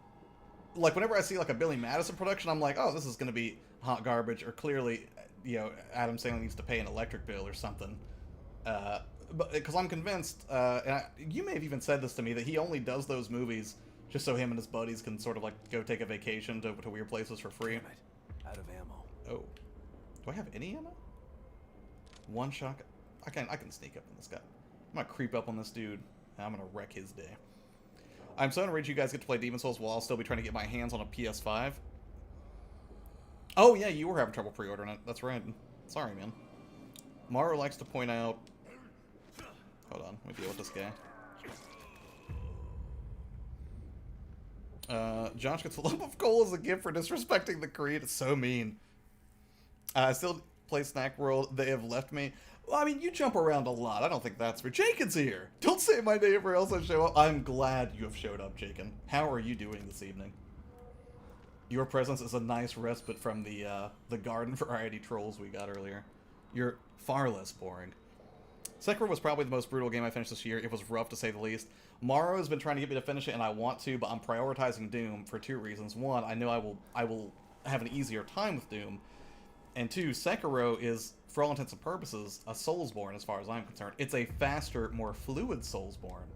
like, whenever I see, like, a Billy Madison production, I'm like, oh, this is going to be hot garbage, or clearly, you know, Adam Sandler needs to pay an electric bill or something. But because I'm convinced, and you may have even said this to me, that he only does those movies just so him and his buddies can sort of, like, go take a vacation to weird places for free. Damn it. Out of ammo. Oh. Do I have any ammo? One shot. I can sneak up on this guy. I'm gonna creep up on this dude, and I'm gonna wreck his day. I'm so enraged you guys get to play Demon Souls while I'll still be trying to get my hands on a PS5. Oh yeah, you were having trouble pre-ordering it. That's right. Sorry, man. Maro likes to point out... Hold on, let me deal with this guy. Josh gets a lump of coal as a gift for disrespecting the creed. It's so mean. I still play Snack World. They have left me. Well, I mean, you jump around a lot. I don't think that's for Jaken's here. Don't say my name or else I show up. I'm glad you have showed up, Jaken. How are you doing this evening? Your presence is a nice respite from the garden variety trolls we got earlier. You're far less boring. Sekiro was probably the most brutal game I finished this year. It was rough to say the least. Maro has been trying to get me to finish it, and I want to, but I'm prioritizing Doom for two reasons. One, I know I will have an easier time with Doom. And two, Sekiro is, for all intents and purposes, a Soulsborne as far as I'm concerned. It's a faster, more fluid Soulsborne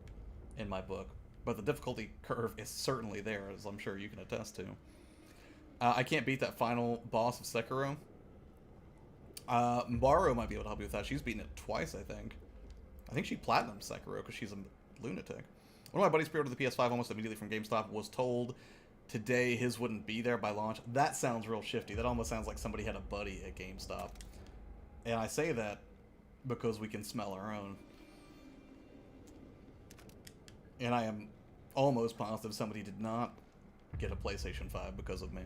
in my book, but the difficulty curve is certainly there, as I'm sure you can attest to. I can't beat that final boss of Sekiro. Maro might be able to help you with that. She's beaten it twice, I think. I think she platinumed Sekiro because she's a lunatic. One of my buddies pre-ordered the PS5 almost immediately from GameStop, was told today his wouldn't be there by launch. That sounds real shifty. That almost sounds like somebody had a buddy at GameStop. And I say that because we can smell our own. And I am almost positive somebody did not get a PlayStation 5 because of me.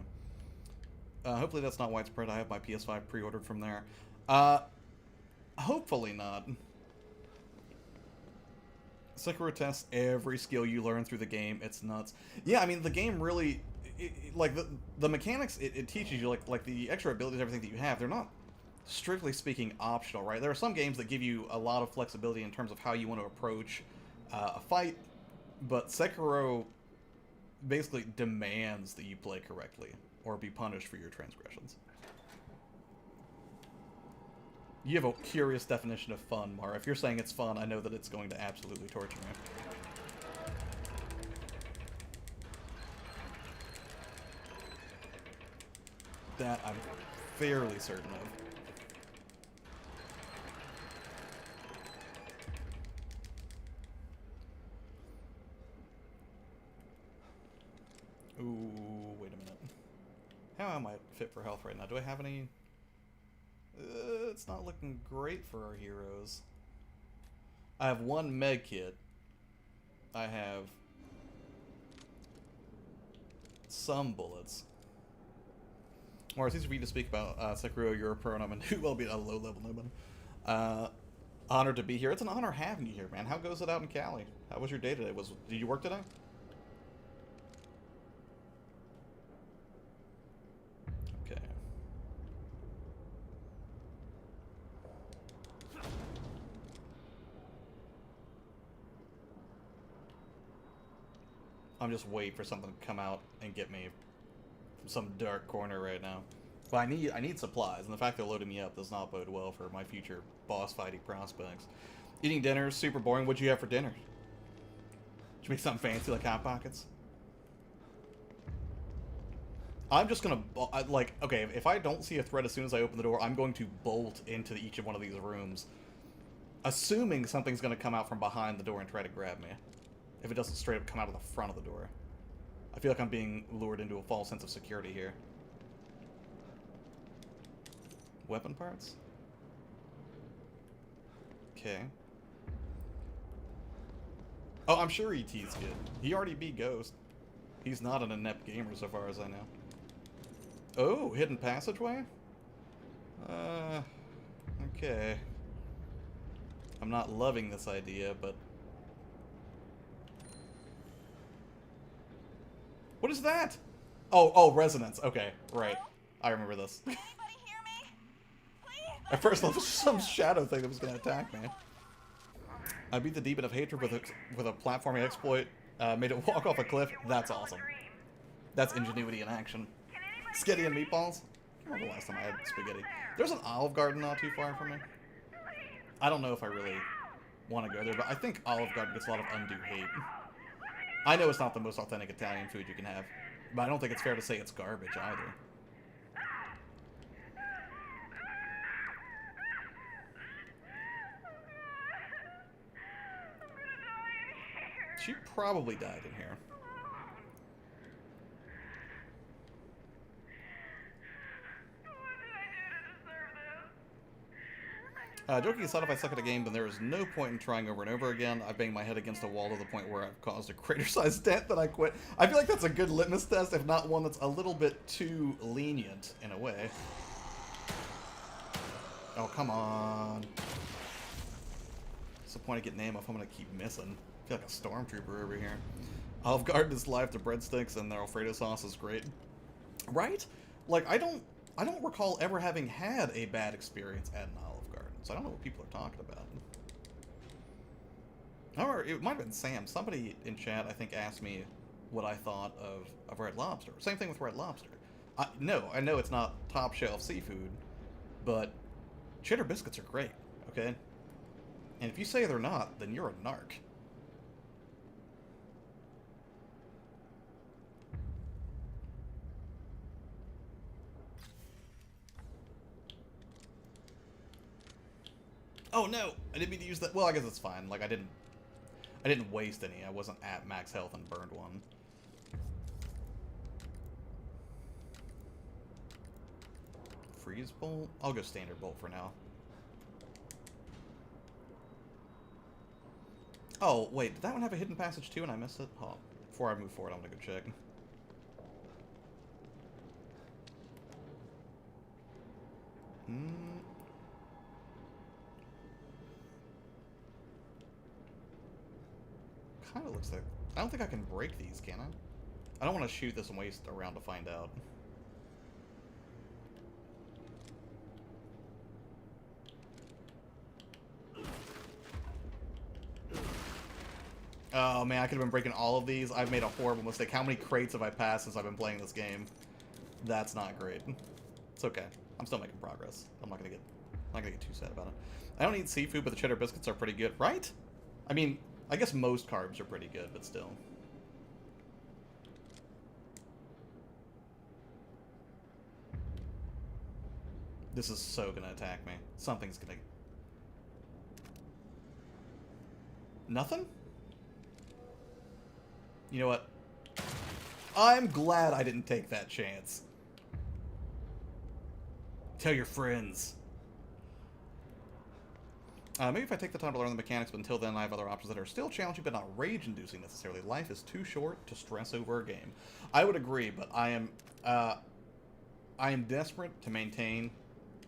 Hopefully that's not widespread. I have my PS5 pre-ordered from there. Hopefully not. Sekiro tests every skill you learn through the game. It's nuts. Yeah, I mean, the game really... like, the mechanics it teaches you, like the extra abilities and everything that you have, they're not, strictly speaking, optional, right? There are some games that give you a lot of flexibility in terms of how you want to approach a fight, but Sekiro basically demands that you play correctly or be punished for your transgressions. You have a curious definition of fun, Mara. If you're saying it's fun, I know that it's going to absolutely torture you. That I'm fairly certain of. Ooh, wait a minute. How am I fit for health right now? Do I have any... it's not looking great for our heroes. I have one med kit. I have some bullets. Or it's easier for you to speak about Sekiro. You're a pro and I'm a new, well, be a low-level noob. Honored to be here. It's an honor having you here, man. How goes it out in Cali? How was your day today? Did you work today? Okay. I'm just waiting for something to come out and get me from some dark corner right now. But I need supplies, and the fact they're loading me up does not bode well for my future boss fighting prospects. Eating dinner is super boring. What'd you have for dinner? Did you make something fancy like Hot Pockets? I'm just gonna, like, okay, if I don't see a threat as soon as I open the door, I'm going to bolt into each of one of these rooms, assuming something's gonna come out from behind the door and try to grab me. If it doesn't straight up come out of the front of the door. I feel like I'm being lured into a false sense of security here. Weapon parts? Okay. Oh, I'm sure E.T.'s good. He already beat Ghost. He's not an inept gamer so far as I know. Oh, hidden passageway? Okay. I'm not loving this idea, but... What is that? Oh, resonance. Okay, right. I remember this. Anybody hear me? Please. At first, it was some shadow thing that was going to attack me. I beat the demon of hatred with a platforming exploit. Made it walk off a cliff. That's awesome. That's ingenuity in action. Skitty and meatballs? I remember the last time I had spaghetti. There's an Olive Garden not too far from me. I don't know if I really want to go there, but I think Olive Garden gets a lot of undue hate. I know it's not the most authentic Italian food you can have, but I don't think it's fair to say it's garbage either. She probably died in here. Joking aside, if I suck at a game, then there is no point in trying over and over again. I banged my head against a wall to the point where I've caused a crater-sized dent that I quit. I feel like that's a good litmus test, if not one that's a little bit too lenient, in a way. Oh, come on. What's the point of getting aim if I'm going to keep missing? I feel like a stormtrooper over here. Olive Garden is live to breadsticks, and their Alfredo sauce is great. Right? Like, I don't recall ever having had a bad experience at an Olive Garden, so I don't know what people are talking about. Or it might have been Sam. Somebody in chat, I think, asked me what I thought of Red Lobster. Same thing with Red Lobster. No, I know it's not top shelf seafood, but cheddar biscuits are great, okay? And if you say they're not, then you're a narc. Oh no! I didn't mean to use that. Well, I guess it's fine. Like, I didn't waste any. I wasn't at max health and burned one. Freeze bolt? I'll go standard bolt for now. Oh, wait. Did that one have a hidden passage too and I missed it? Oh, before I move forward, I'm gonna go check. Kind of looks like... I don't think I can break these, can I? I don't want to shoot this and waste a round to find out. Oh man, I could have been breaking all of these. I've made a horrible mistake. How many crates have I passed since I've been playing this game? That's not great. It's okay. I'm still making progress. I'm not gonna get too sad about it. I don't eat seafood, but the cheddar biscuits are pretty good, right? I mean, I guess most carbs are pretty good, but still. This is so gonna attack me. Something's gonna... Nothing? You know what? I'm glad I didn't take that chance. Tell your friends. Maybe if I take the time to learn the mechanics, but until then I have other options that are still challenging but not rage-inducing necessarily. Life is too short to stress over a game. I would agree, but I am desperate to maintain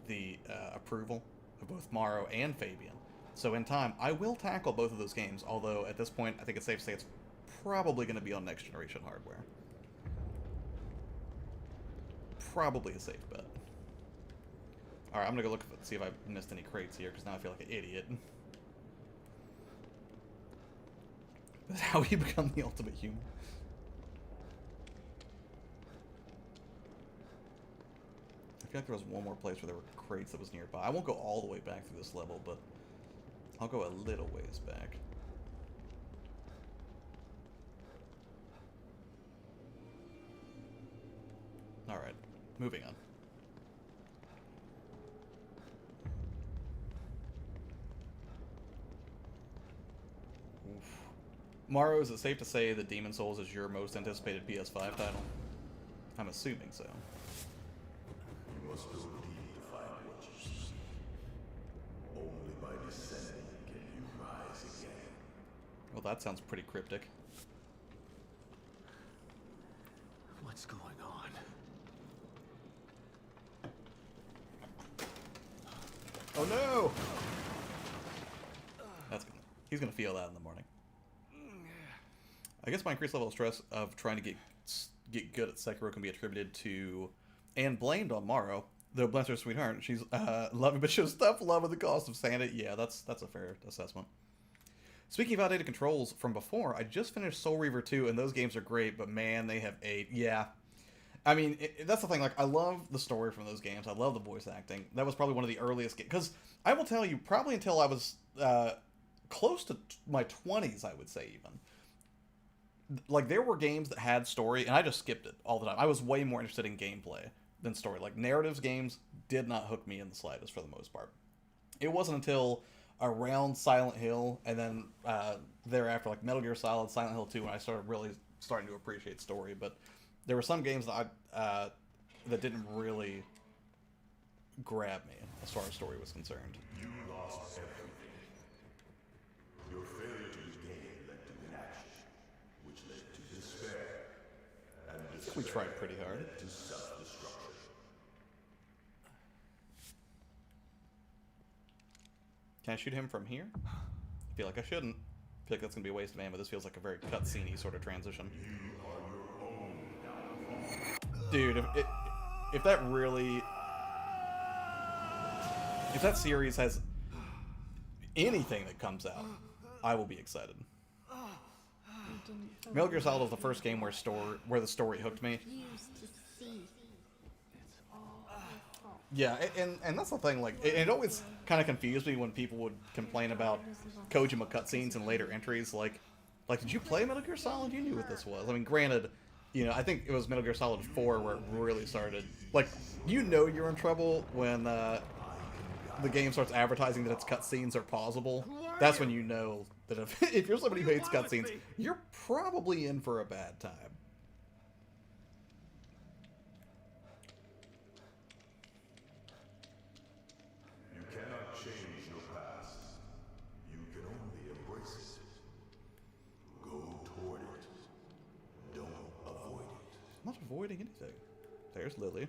the approval of both Morrow and Fabian. So in time, I will tackle both of those games, although at this point, I think it's safe to say it's probably going to be on next-generation hardware. Probably a safe bet. Alright, I'm gonna go look and see if I missed any crates here, because now I feel like an idiot. That's how you become the ultimate human. I feel like there was one more place where there were crates that was nearby. I won't go all the way back through this level, but I'll go a little ways back. Alright, moving on. Morrow, is it safe to say that Demon's Souls is your most anticipated PS5 title? I'm assuming so. You must go deep to find what you seek. Only by descending can you rise again. Well, that sounds pretty cryptic. What's going on? Oh no! He's gonna feel that in the morning. I guess my increased level of stress of trying to get good at Sekiro can be attributed to and blamed on Morrow. Though bless her sweetheart, she's loving but shows tough love at the cost of sanity. Yeah, that's a fair assessment. Speaking of outdated controls from before, I just finished Soul Reaver 2, and those games are great, but man, they have aged. Yeah. I mean, that's the thing. Like, I love the story from those games. I love the voice acting. That was probably one of the earliest games. Because I will tell you, probably until I was close to my 20s, I would say even. Like, there were games that had story, and I just skipped it all the time. I was way more interested in gameplay than story. Like, narratives games did not hook me in the slightest for the most part. It wasn't until around Silent Hill, and then thereafter, like Metal Gear Solid, Silent Hill 2, when I started really starting to appreciate story. But there were some games that that didn't really grab me as far as story was concerned. You lost everything. Your failure to regain led to inaction, which led to despair. And despair We tried pretty hard. led to self-destruction. Can I shoot him from here? I feel like I shouldn't. I feel like that's gonna be a waste of ammo. This feels like a very cutscene-y sort of transition. Dude, if that really... If that series has anything that comes out, I will be excited. Metal Gear Solid was the first game where the story hooked me. Yeah, and that's the thing, like, it always kind of confused me when people would complain about Kojima cutscenes and later entries, like, did you play Metal Gear Solid? You knew what this was. I mean, granted, you know, I think it was Metal Gear Solid 4 where it really started, like, you know you're in trouble when, the game starts advertising that its cutscenes are pausable. That's when you know that if you're somebody who hates cutscenes, you're probably in for a bad time. You cannot change your past. You can only embrace it. Go toward it. Don't avoid it. I'm not avoiding anything. There's Lily.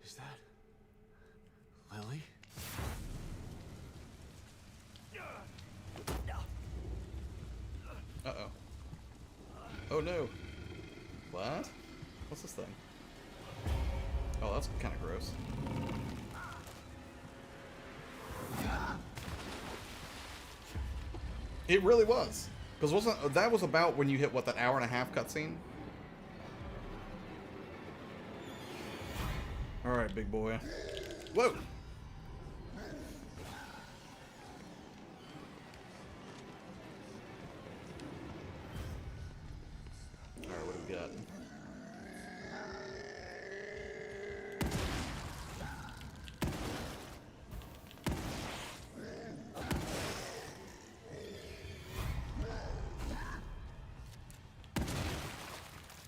Is that Lily? Uh-oh. Oh no. What? What's this thing? Oh, that's kind of gross. It really was. Because wasn't that was about when you hit, what, that hour-and-a-half cutscene? Alright, big boy. Whoa! Alright, what do we got?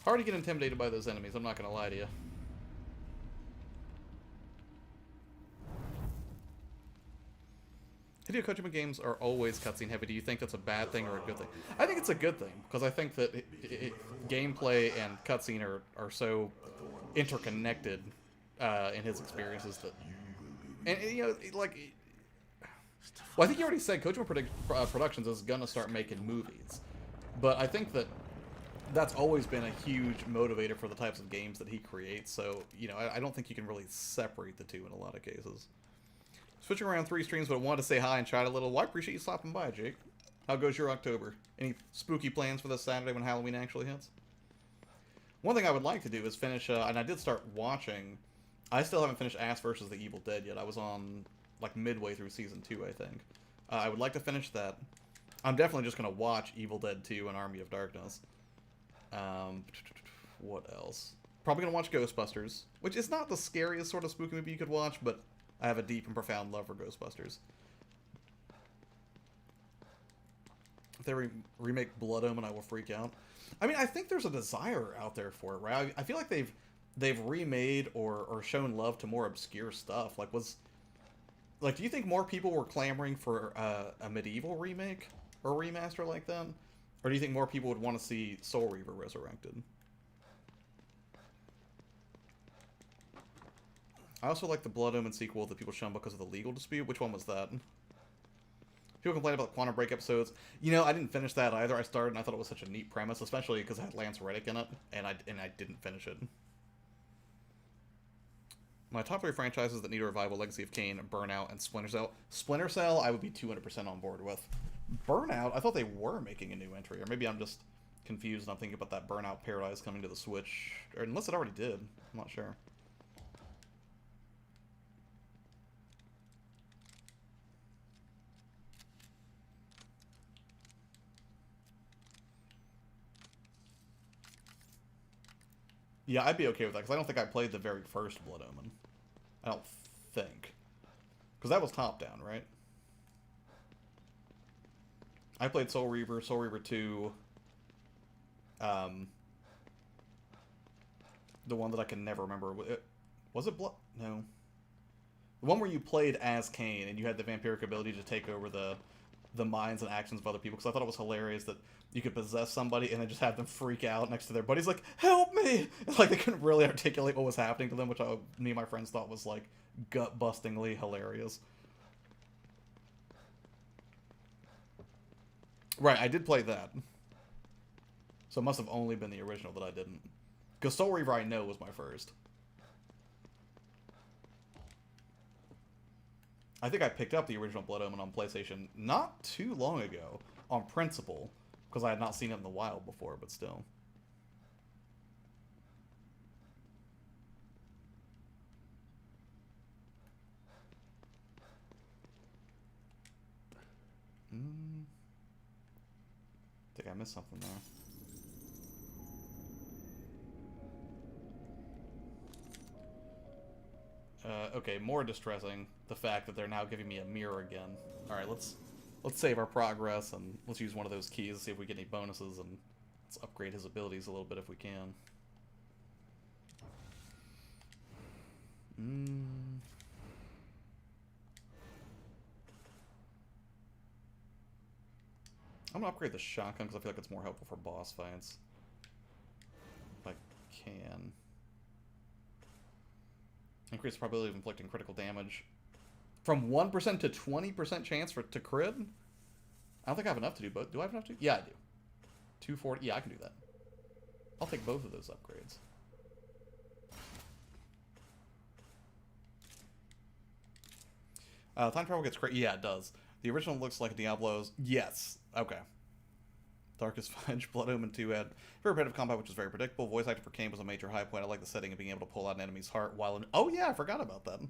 Hard to get intimidated by those enemies, I'm not gonna lie to you. Hideo Kojima games are always cutscene heavy. Do you think that's a bad thing or a good thing? I think it's a good thing, because I think that gameplay and cutscene are so interconnected in his experiences that... And you know, like... Well, I think you already said Kojima Productions is gonna start making movies. But I think that that's always been a huge motivator for the types of games that he creates, so, you know, I don't think you can really separate the two in a lot of cases. Switching around 3 streams, but I wanted to say hi and chat a little. Well, I appreciate you stopping by, Jake. How goes your October? Any spooky plans for this Saturday when Halloween actually hits? One thing I would like to do is finish, and I did start watching, I still haven't finished Ass vs. the Evil Dead yet. I was on, like, midway through Season 2, I think. I would like to finish that. I'm definitely just going to watch Evil Dead 2 and Army of Darkness. What else? Probably going to watch Ghostbusters, which is not the scariest sort of spooky movie you could watch, but I have a deep and profound love for Ghostbusters. If they remake Blood Omen, I will freak out. I mean, I think there's a desire out there for it, right? I feel like they've remade or shown love to more obscure stuff. Like, do you think more people were clamoring for a medieval remake or remaster like that? Or do you think more people would want to see Soul Reaver resurrected? I also like the Blood Omen sequel that people shunned because of the legal dispute. Which one was that? People complain about the Quantum Break episodes. You know, I didn't finish that either. I started and I thought it was such a neat premise, especially because it had Lance Reddick in it, and I didn't finish it. My top 3 franchises that need a revival: Legacy of Kain, Burnout, and Splinter Cell. Splinter Cell, I would be 200% on board with. Burnout, I thought they were making a new entry, or maybe I'm just confused and I'm thinking about that Burnout Paradise coming to the Switch, or unless it already did. I'm not sure. Yeah, I'd be okay with that, because I don't think I played the very first Blood Omen. I don't think. Because that was top-down, right? I played Soul Reaver 2. The one that I can never remember. Was it Blood? No. The one where you played as Kane and you had the vampiric ability to take over the minds and actions of other people. Because I thought it was hilarious that you could possess somebody and then just have them freak out next to their buddies, like, help me! And, like, they couldn't really articulate what was happening to them, which me and my friends thought was, like, gut-bustingly hilarious. Right, I did play that. So it must have only been the original that I didn't. Because Soul Reaver I know was my first. I think I picked up the original Blood Omen on PlayStation not too long ago, on principle, because I had not seen it in the wild before, but still. I think I missed something there. Okay, more distressing, the fact that they're now giving me a mirror again. Alright, let's save our progress, and let's use one of those keys to see if we get any bonuses, and let's upgrade his abilities a little bit if we can. I'm gonna upgrade the shotgun because I feel like it's more helpful for boss fights. If I can. Increase the probability of inflicting critical damage. From 1% to 20% chance to crit? I don't think I have enough to do both. Do I have enough to? Yeah, I do. 240. Yeah, I can do that. I'll take both of those upgrades. Time travel gets crazy. Yeah, it does. The original looks like Diablo's. Yes. Okay. Darkest Fudge, Blood Omen 2 had very repetitive combat, which is very predictable. Voice acting for Kane was a major high point. I like the setting of being able to pull out an enemy's heart while in... Oh yeah, I forgot about that.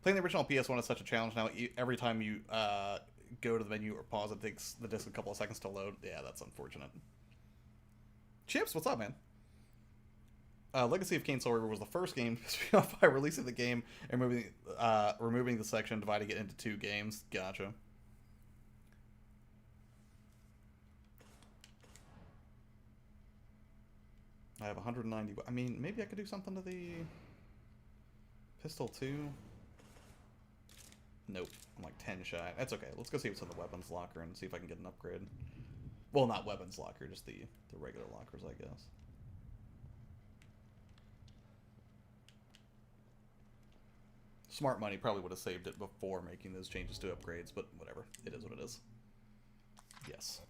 Playing the original PS1 is such a challenge now. Every time you go to the menu or pause, it takes the disc a couple of seconds to load. Yeah, that's unfortunate. Chips, what's up, man? Legacy of Kain Soul Reaver was the first game to be off by releasing the game and removing the section, dividing it into 2 games. Gotcha. I have 190. I mean, maybe I could do something to the pistol too. Nope, I'm like 10 shy. That's okay. Let's go see what's in the weapons locker and see if I can get an upgrade. Well, not weapons locker, just the regular lockers, I guess. Smart money probably would have saved it before making those changes to upgrades, but whatever. It is what it is. Yes.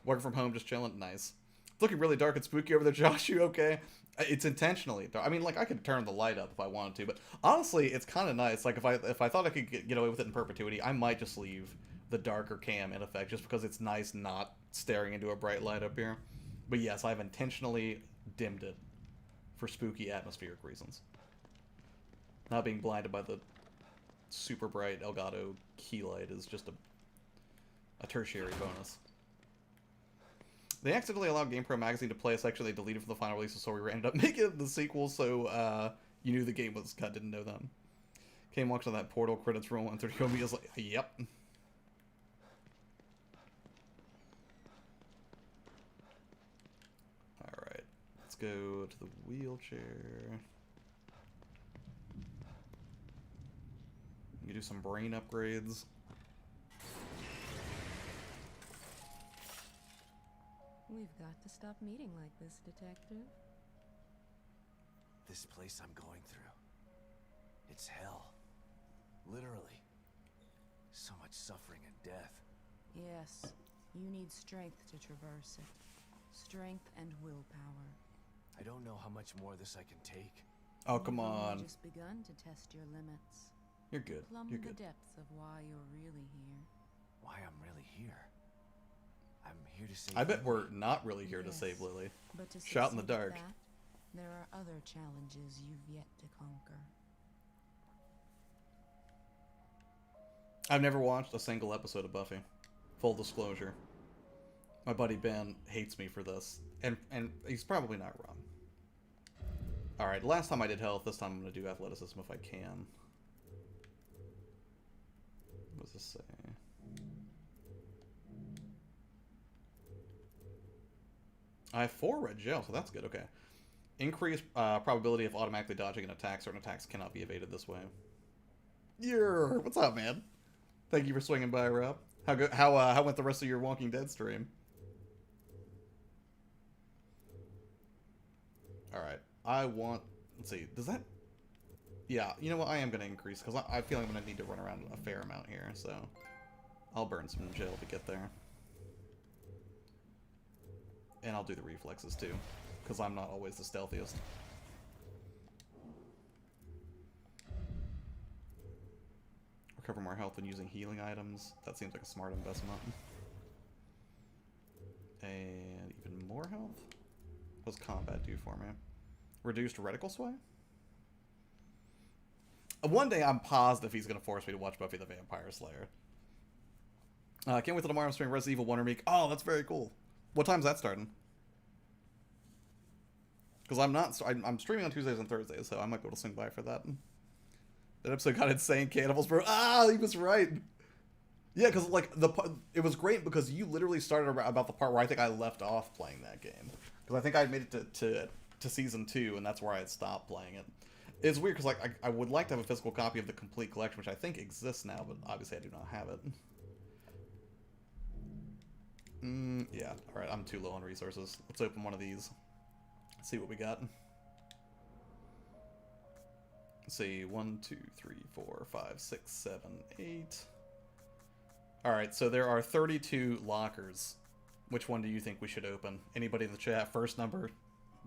Working from home, just chilling. Nice. It's looking really dark and spooky over there, Josh. You okay? It's intentionally dark. I mean, like, I could turn the light up if I wanted to, but honestly, it's kind of nice. Like, if I thought I could get away with it in perpetuity, I might just leave the darker cam in effect, just because it's nice not staring into a bright light up here. But yes, I've intentionally dimmed it for spooky atmospheric reasons. Not being blinded by the super bright Elgato key light is just a tertiary bonus. They accidentally allowed GamePro magazine to play a section they deleted from the final release of Soul Reaver. Ended up making it the sequel, so you knew the game was cut. Didn't know that. Came walks on that portal credits roll on 30 Omi is like, yep. Alright. Let's go to the wheelchair. You can do some brain upgrades. We've got to stop meeting like this, Detective. This place I'm going through. It's hell. Literally. So much suffering and death. Yes, you need strength to traverse it. Strength and willpower. I don't know how much more of this I can take. Oh, come You've on. only just begun to test your limits. You're good. Plumb You're the good. depths of why you're really here. Why I'm really here. I'm here to save I bet Lily. we're not really here to Yes, save Lily. But to Shot in the succeed at dark. that, there are other challenges you've yet to conquer. I've never watched a single episode of Buffy. Full disclosure. My buddy Ben hates me for this. And he's probably not wrong. Alright, last time I did health, this time I'm going to do athleticism if I can. What does this say? I have 4 red gel, so that's good, okay. Increased probability of automatically dodging an attack. Certain attacks cannot be evaded this way. Yeah, what's up, man? Thank you for swinging by, Rob. How went the rest of your Walking Dead stream? All right, I want. Let's see. Does that? Yeah, you know what? I am gonna increase because I feel like I'm gonna need to run around a fair amount here. So I'll burn some gel to get there, and I'll do the reflexes too, because I'm not always the stealthiest. Recover more health when using healing items. That seems like a smart investment. And even more health? What does combat do for me? Reduced reticle sway? One day I'm positive he's going to force me to watch Buffy the Vampire Slayer. Can't wait till tomorrow I'm streaming Resident Evil 1 Remake. Oh, that's very cool. What time's that starting? Because I'm streaming on Tuesdays and Thursdays, so I might be able to swing by for that. That episode got insane cannibals, bro. Ah, he was right. Yeah, because like it was great because you literally started about the part where I think I left off playing that game. Because I think I had made it to season 2, and that's where I had stopped playing it. It's weird because like I would like to have a physical copy of the complete collection, which I think exists now, but obviously I do not have it. Yeah. All right, I'm too low on resources. Let's open one of these. Let's see what we got. Let's see, 1, 2, 3, 4, 5, 6, 7, 8. Alright, so there are 32 lockers. Which one do you think we should open? Anybody in the chat, first number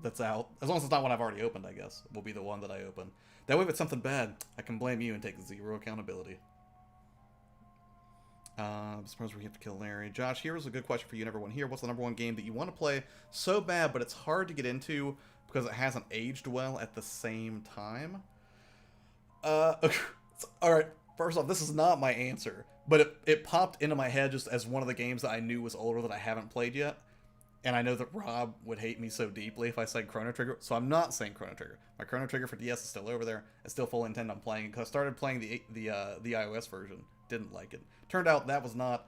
that's out. As long as it's not one I've already opened, I guess, will be the one that I open. That way if it's something bad, I can blame you and take zero accountability. I'm surprised we have to kill Larry. Josh, here's a good question for you and everyone here. What's the number one game that you want to play so bad, but it's hard to get into because it hasn't aged well at the same time? Alright, first off, this is not my answer, but it popped into my head just as one of the games that I knew was older that I haven't played yet. And I know that Rob would hate me so deeply if I said Chrono Trigger, so I'm not saying Chrono Trigger. My Chrono Trigger for DS is still over there. I still fully intend on playing it, because I started playing the iOS version. Didn't like it. Turned out that was not,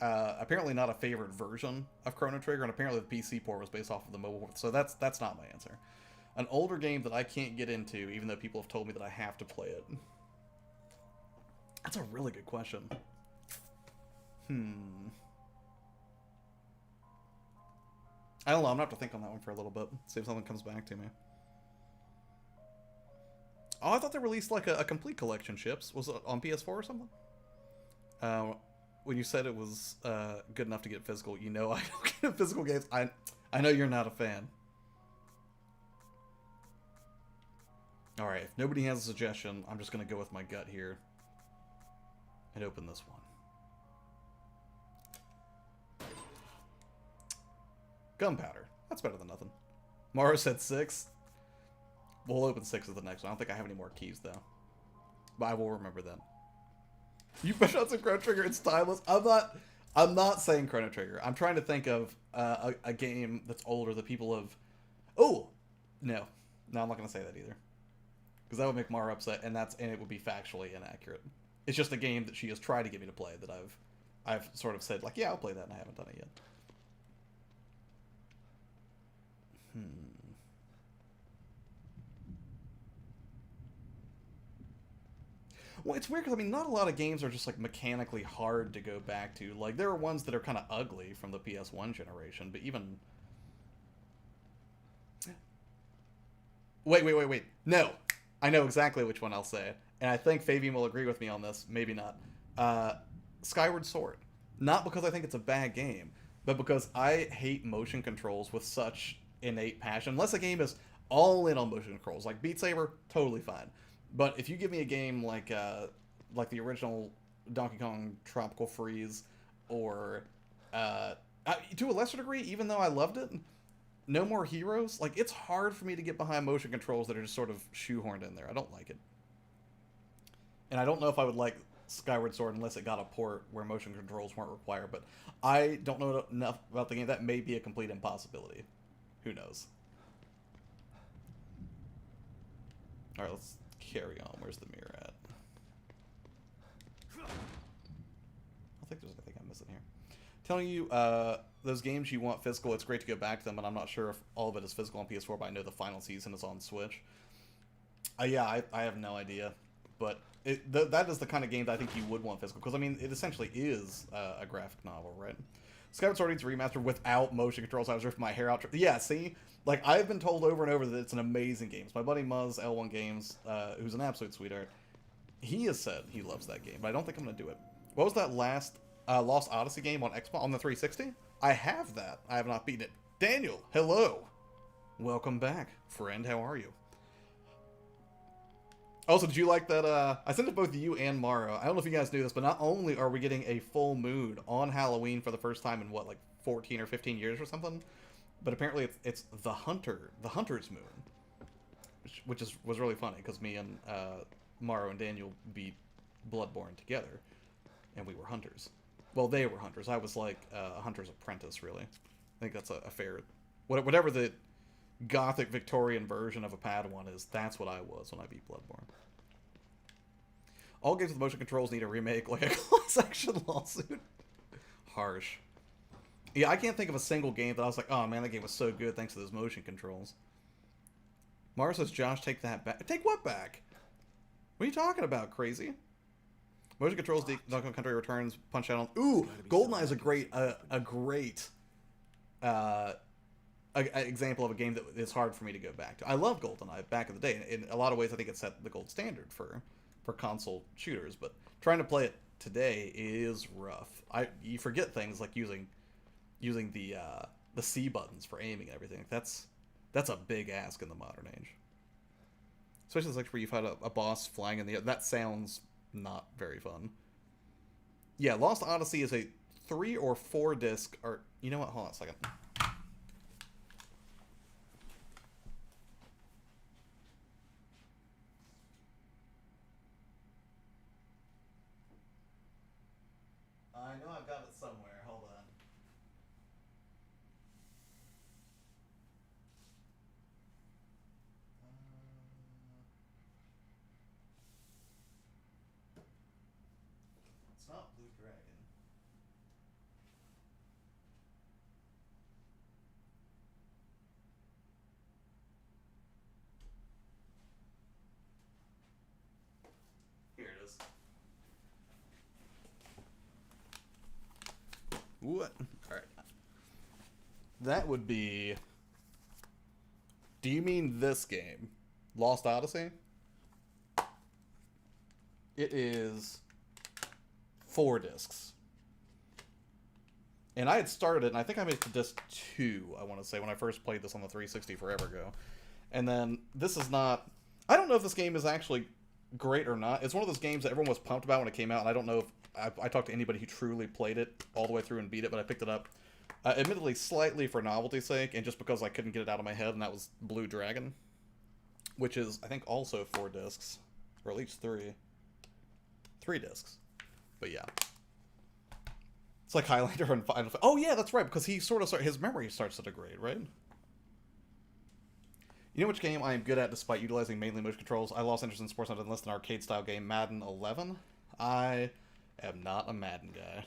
apparently not a favored version of Chrono Trigger, and apparently the PC port was based off of the mobile port, so that's not my answer. An older game that I can't get into, even though people have told me that I have to play it. That's a really good question. I don't know, I'm gonna have to think on that one for a little bit. See if something comes back to me. Oh, I thought they released like a complete collection, Chips. Was it on PS4 or something? When you said it was good enough to get physical, you know I don't get physical games. I know you're not a fan. Alright, if nobody has a suggestion, I'm just going to go with my gut here. And open this one. Gunpowder. That's better than nothing. Mara said 6. We'll open 6 as the next one. I don't think I have any more keys, though. But I will remember them. You push out some Chrono Trigger, it's timeless. I'm not saying Chrono Trigger. I'm trying to think of a game that's older that people have... Oh! No. No, I'm not going to say that either. Because that would make Mara upset, and it would be factually inaccurate. It's just a game that she has tried to get me to play that I've sort of said, like, yeah, I'll play that, and I haven't done it yet. Well, it's weird because, I mean, not a lot of games are just, like, mechanically hard to go back to. Like, there are ones that are kind of ugly from the PS1 generation, but even... Wait. No! I know exactly which one I'll say. And I think Fabian will agree with me on this. Maybe not. Skyward Sword. Not because I think it's a bad game, but because I hate motion controls with such innate passion. Unless a game is all in on motion controls. Like Beat Saber, totally fine. But if you give me a game like the original Donkey Kong Tropical Freeze, or to a lesser degree, even though I loved it, No More Heroes, like, it's hard for me to get behind motion controls that are just sort of shoehorned in there. I don't like it. And I don't know if I would like Skyward Sword unless it got a port where motion controls weren't required, but I don't know enough about the game. That may be a complete impossibility. Who knows? Alright, let's carry on. Where's the mirror at? I don't think there's anything I'm missing here. Telling you, those games you want physical, it's great to go back to them, and I'm not sure if all of it is physical on PS4, but I know the final season is on Switch. Yeah, I have no idea. But that is the kind of game that I think you would want physical, because, I mean, it essentially is a graphic novel, right? Skyward Sword needs remastered without motion controls. I was ripping my hair out. Yeah, see? Like, I've been told over and over that it's an amazing game. My buddy Muzz, L1 Games, who's an absolute sweetheart, he has said he loves that game, but I don't think I'm going to do it. What was that last Lost Odyssey game on Xbox, on the 360? I have that. I have not beaten it. Daniel, hello. Welcome back. Friend, how are you? Also, did you like that, I sent it to both you and Mara. I don't know if you guys knew this, but not only are we getting a full moon on Halloween for the first time in, what, like 14 or 15 years or something? But apparently it's the Hunter's moon. Which was really funny, because me and Mara and Daniel beat Bloodborne together. And we were hunters. Well, they were hunters. I was like a hunter's apprentice, really. I think that's a fair... Whatever the gothic Victorian version of a Padawan is, that's what I was when I beat Bloodborne. All games with motion controls need a remake, like a class action lawsuit. Harsh. Yeah, I can't think of a single game that I was like, oh man, that game was so good thanks to those motion controls. Mara says, Josh, take that back. Take what back? What are you talking about, crazy? Motion controls, Donkey Kong Country Returns, Punch Out on... Ooh, GoldenEye is a great example of a game that is hard for me to go back to. I love GoldenEye back in the day. In a lot of ways, I think it set the gold standard for console shooters, but trying to play it today is rough. You forget things like using the C buttons for aiming and everything. That's a big ask in the modern age. Especially like where you've had a boss flying in the air. That sounds not very fun. Yeah, Lost Odyssey is a 3 or 4 disc, or you know what? Hold on a second. I know I've got it somewhere. Hold on. It's not Blue Dragon. Here it is. What? Alright. That would be... Do you mean this game? Lost Odyssey? It is 4 discs. And I had started it, and I think I made it to disc 2, I want to say, when I first played this on the 360 forever ago. And then, this is not... I don't know if this game is actually great or not. It's one of those games that everyone was pumped about when it came out, and I don't know if... I talked to anybody who truly played it all the way through and beat it, but I picked it up, admittedly, slightly for novelty's sake, and just because I couldn't get it out of my head, and that was Blue Dragon. Which is, I think, also 4 discs. Or at least 3. 3 discs. But yeah. It's like Highlander and Final Fantasy. Oh yeah, that's right, because he sort of his memory starts to degrade, right? You know which game I am good at despite utilizing mainly motion controls? I lost interest in sports and enlisted an arcade-style game, Madden 11. I am not a Madden guy.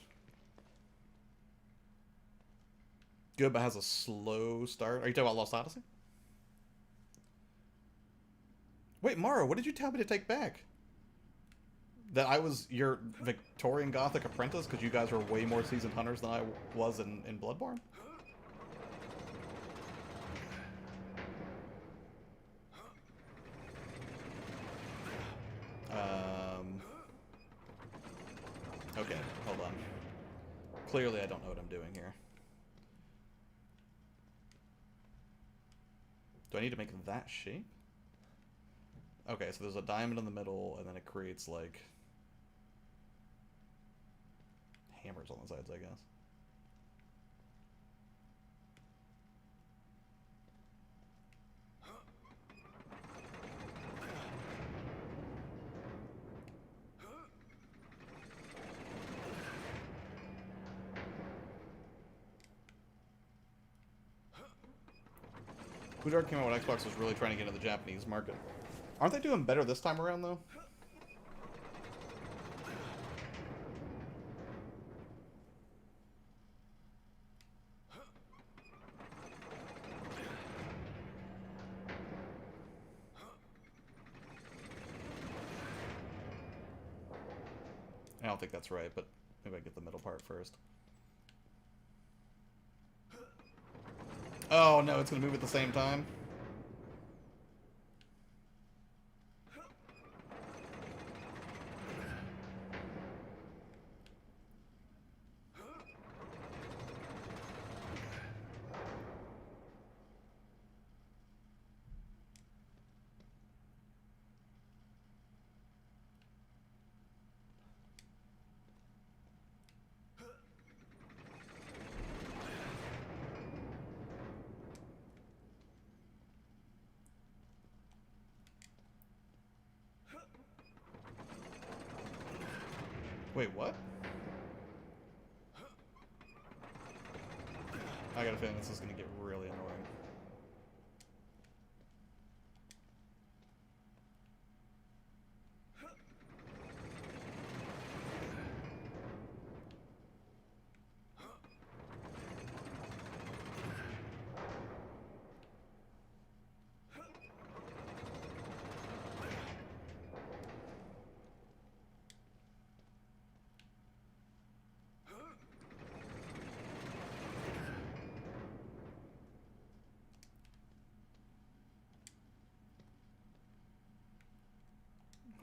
Good, but has a slow start. Are you talking about Lost Odyssey? Wait, Mara, what did you tell me to take back? That I was your Victorian Gothic apprentice because you guys were way more seasoned hunters than I was in Bloodborne? Okay, hold on. Clearly I don't know what I'm doing here. Do I need to make that shape? Okay, so there's a diamond in the middle, and then it creates, like, hammers on the sides, I guess. Blue Dragon came out when Xbox was really trying to get into the Japanese market. Aren't they doing better this time around, though? I don't think that's right, but maybe I get the middle part first. Oh no, it's gonna move at the same time. Wait, what? I got a feeling this is gonna get really annoying.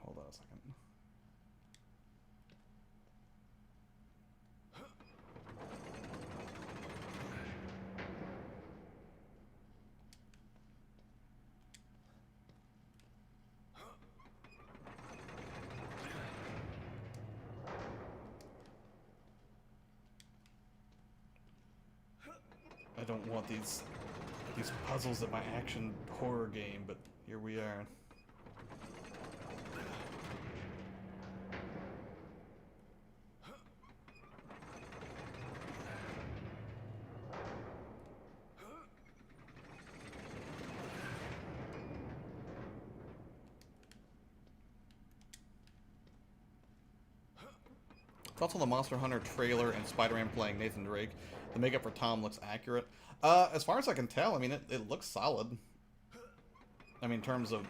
Hold on a second. I don't want these puzzles in my action horror game, but here we are. Thoughts on the Monster Hunter trailer and Spider-Man playing Nathan Drake? The makeup for Tom looks accurate. As far as I can tell, I mean, it looks solid. I mean, in terms of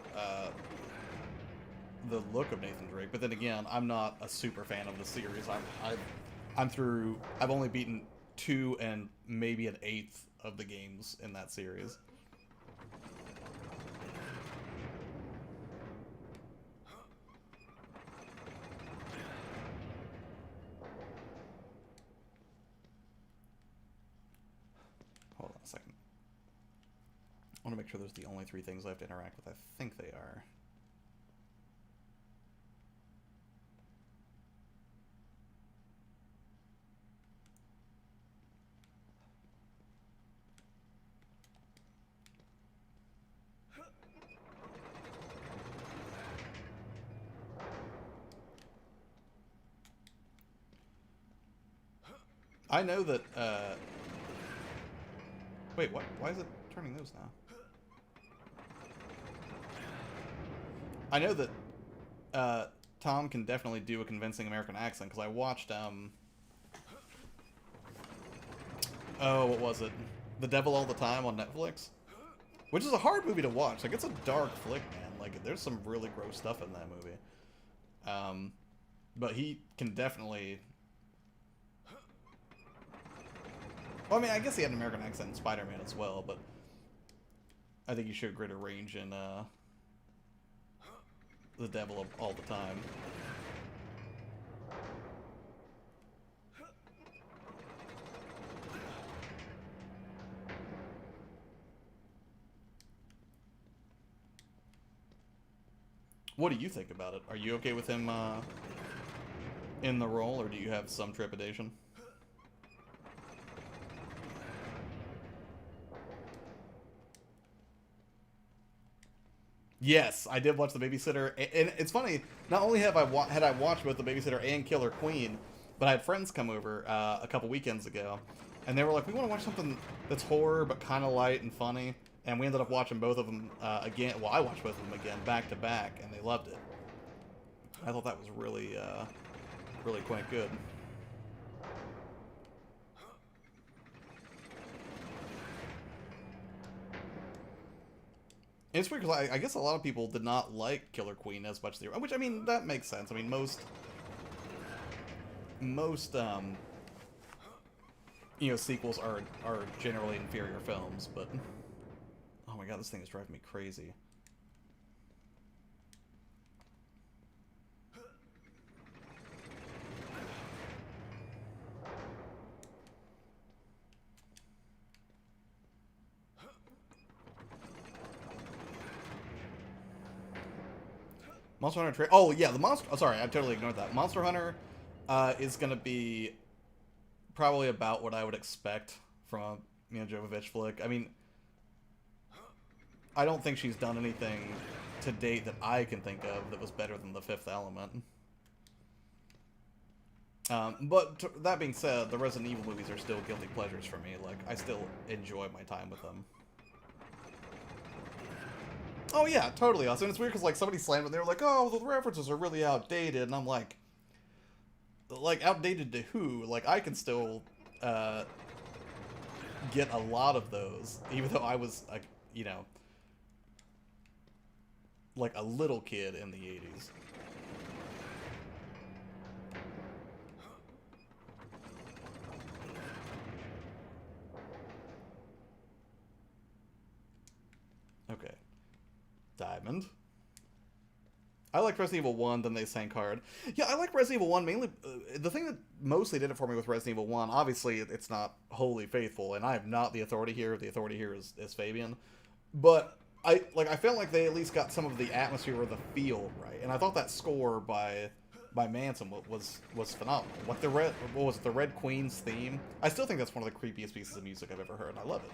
the look of Nathan Drake. But then again, I'm not a super fan of the series. I've only beaten 2 and maybe an 1/8 of the games in that series. Hold on a second. I want to make sure there's the only 3 things I have to interact with. I think they are. I know that, wait, what? Why is it turning those now? I know that, Tom can definitely do a convincing American accent, because I watched, oh, what was it? The Devil All the Time on Netflix? Which is a hard movie to watch. Like, it's a dark flick, man. Like, there's some really gross stuff in that movie. But he can definitely... Well, I mean, I guess he had an American accent in Spider-Man as well, but I think he showed greater range in The Devil All the Time. What do you think about it? Are you okay with him in the role, or do you have some trepidation? Yes, I did watch The Babysitter, and it's funny. Not only have had I watched both The Babysitter and Killer Queen, but I had friends come over a couple weekends ago, and they were like, "We want to watch something that's horror but kind of light and funny." And we ended up watching both of them again. Well, I watched both of them again back to back, and they loved it. I thought that was really, really quite good. And it's weird because I guess a lot of people did not like Killer Queen as much as they were, which, I mean, that makes sense. I mean, most most sequels are generally inferior films, but oh my god, this thing is driving me crazy. Monster Hunter oh yeah, the monster. Oh, sorry, I totally ignored that. Monster Hunter is gonna be probably about what I would expect from a Mila Jovovich flick. I mean, I don't think she's done anything to date that I can think of that was better than The Fifth Element. But that being said, the Resident Evil movies are still guilty pleasures for me. Like, I still enjoy my time with them. Oh yeah, totally awesome. And it's weird because like somebody slammed it and they were like, "Oh, the references are really outdated," and I'm like, outdated to who? Like I can still get a lot of those, even though I was like, like a little kid in the 80s. Okay. Diamond. I like Resident Evil 1, then they sank hard. Yeah, I like Resident Evil 1 mainly. The thing that mostly did it for me with Resident Evil 1, obviously it's not wholly faithful, and I am not the authority here. The authority here is Fabian. But I felt like they at least got some of the atmosphere or the feel right. And I thought that score by Manson was phenomenal. Like the Red Queen's theme? I still think that's one of the creepiest pieces of music I've ever heard. I love it.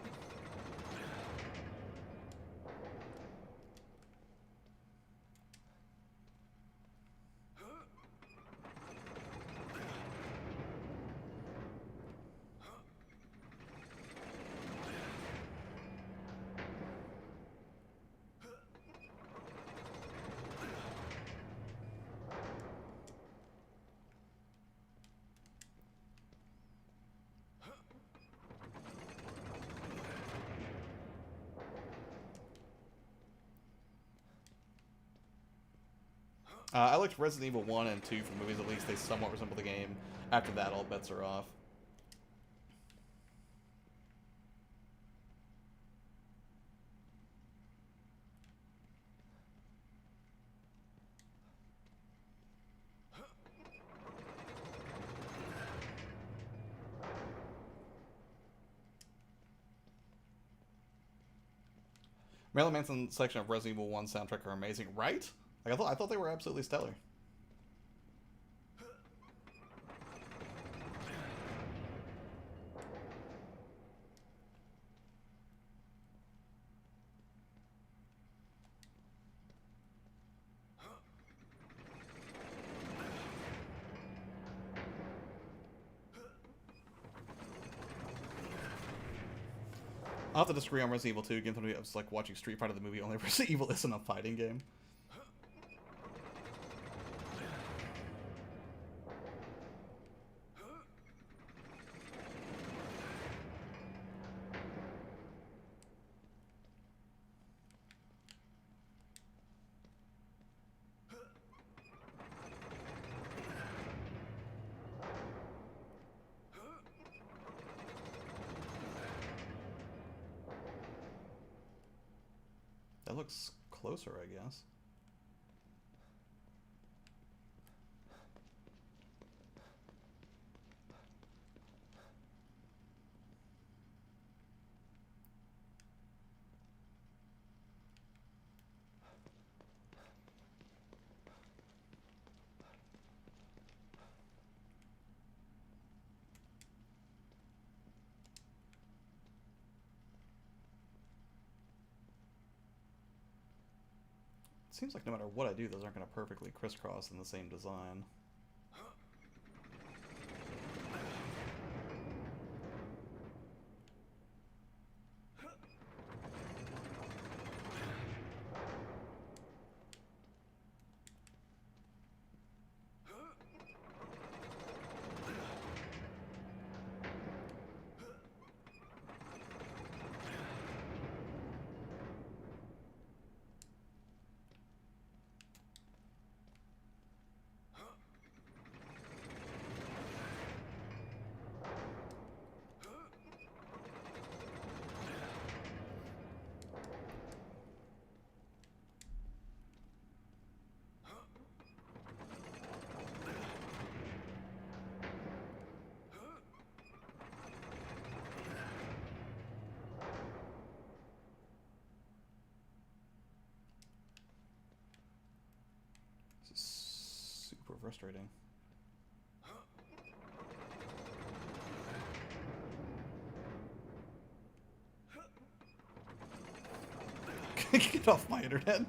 I liked Resident Evil 1 and 2 from movies, at least they somewhat resemble the game. After that, all bets are off. Marilyn Manson's section of Resident Evil 1 soundtrack are amazing, right? Like, I thought they were absolutely stellar. I'll have to disagree on Resident Evil 2 again. I was like watching Street Fighter the movie, only Resident Evil isn't a fighting game. That looks closer, I guess. Seems like no matter what I do, those aren't going to perfectly crisscross in the same design. frustrating. Get off my internet.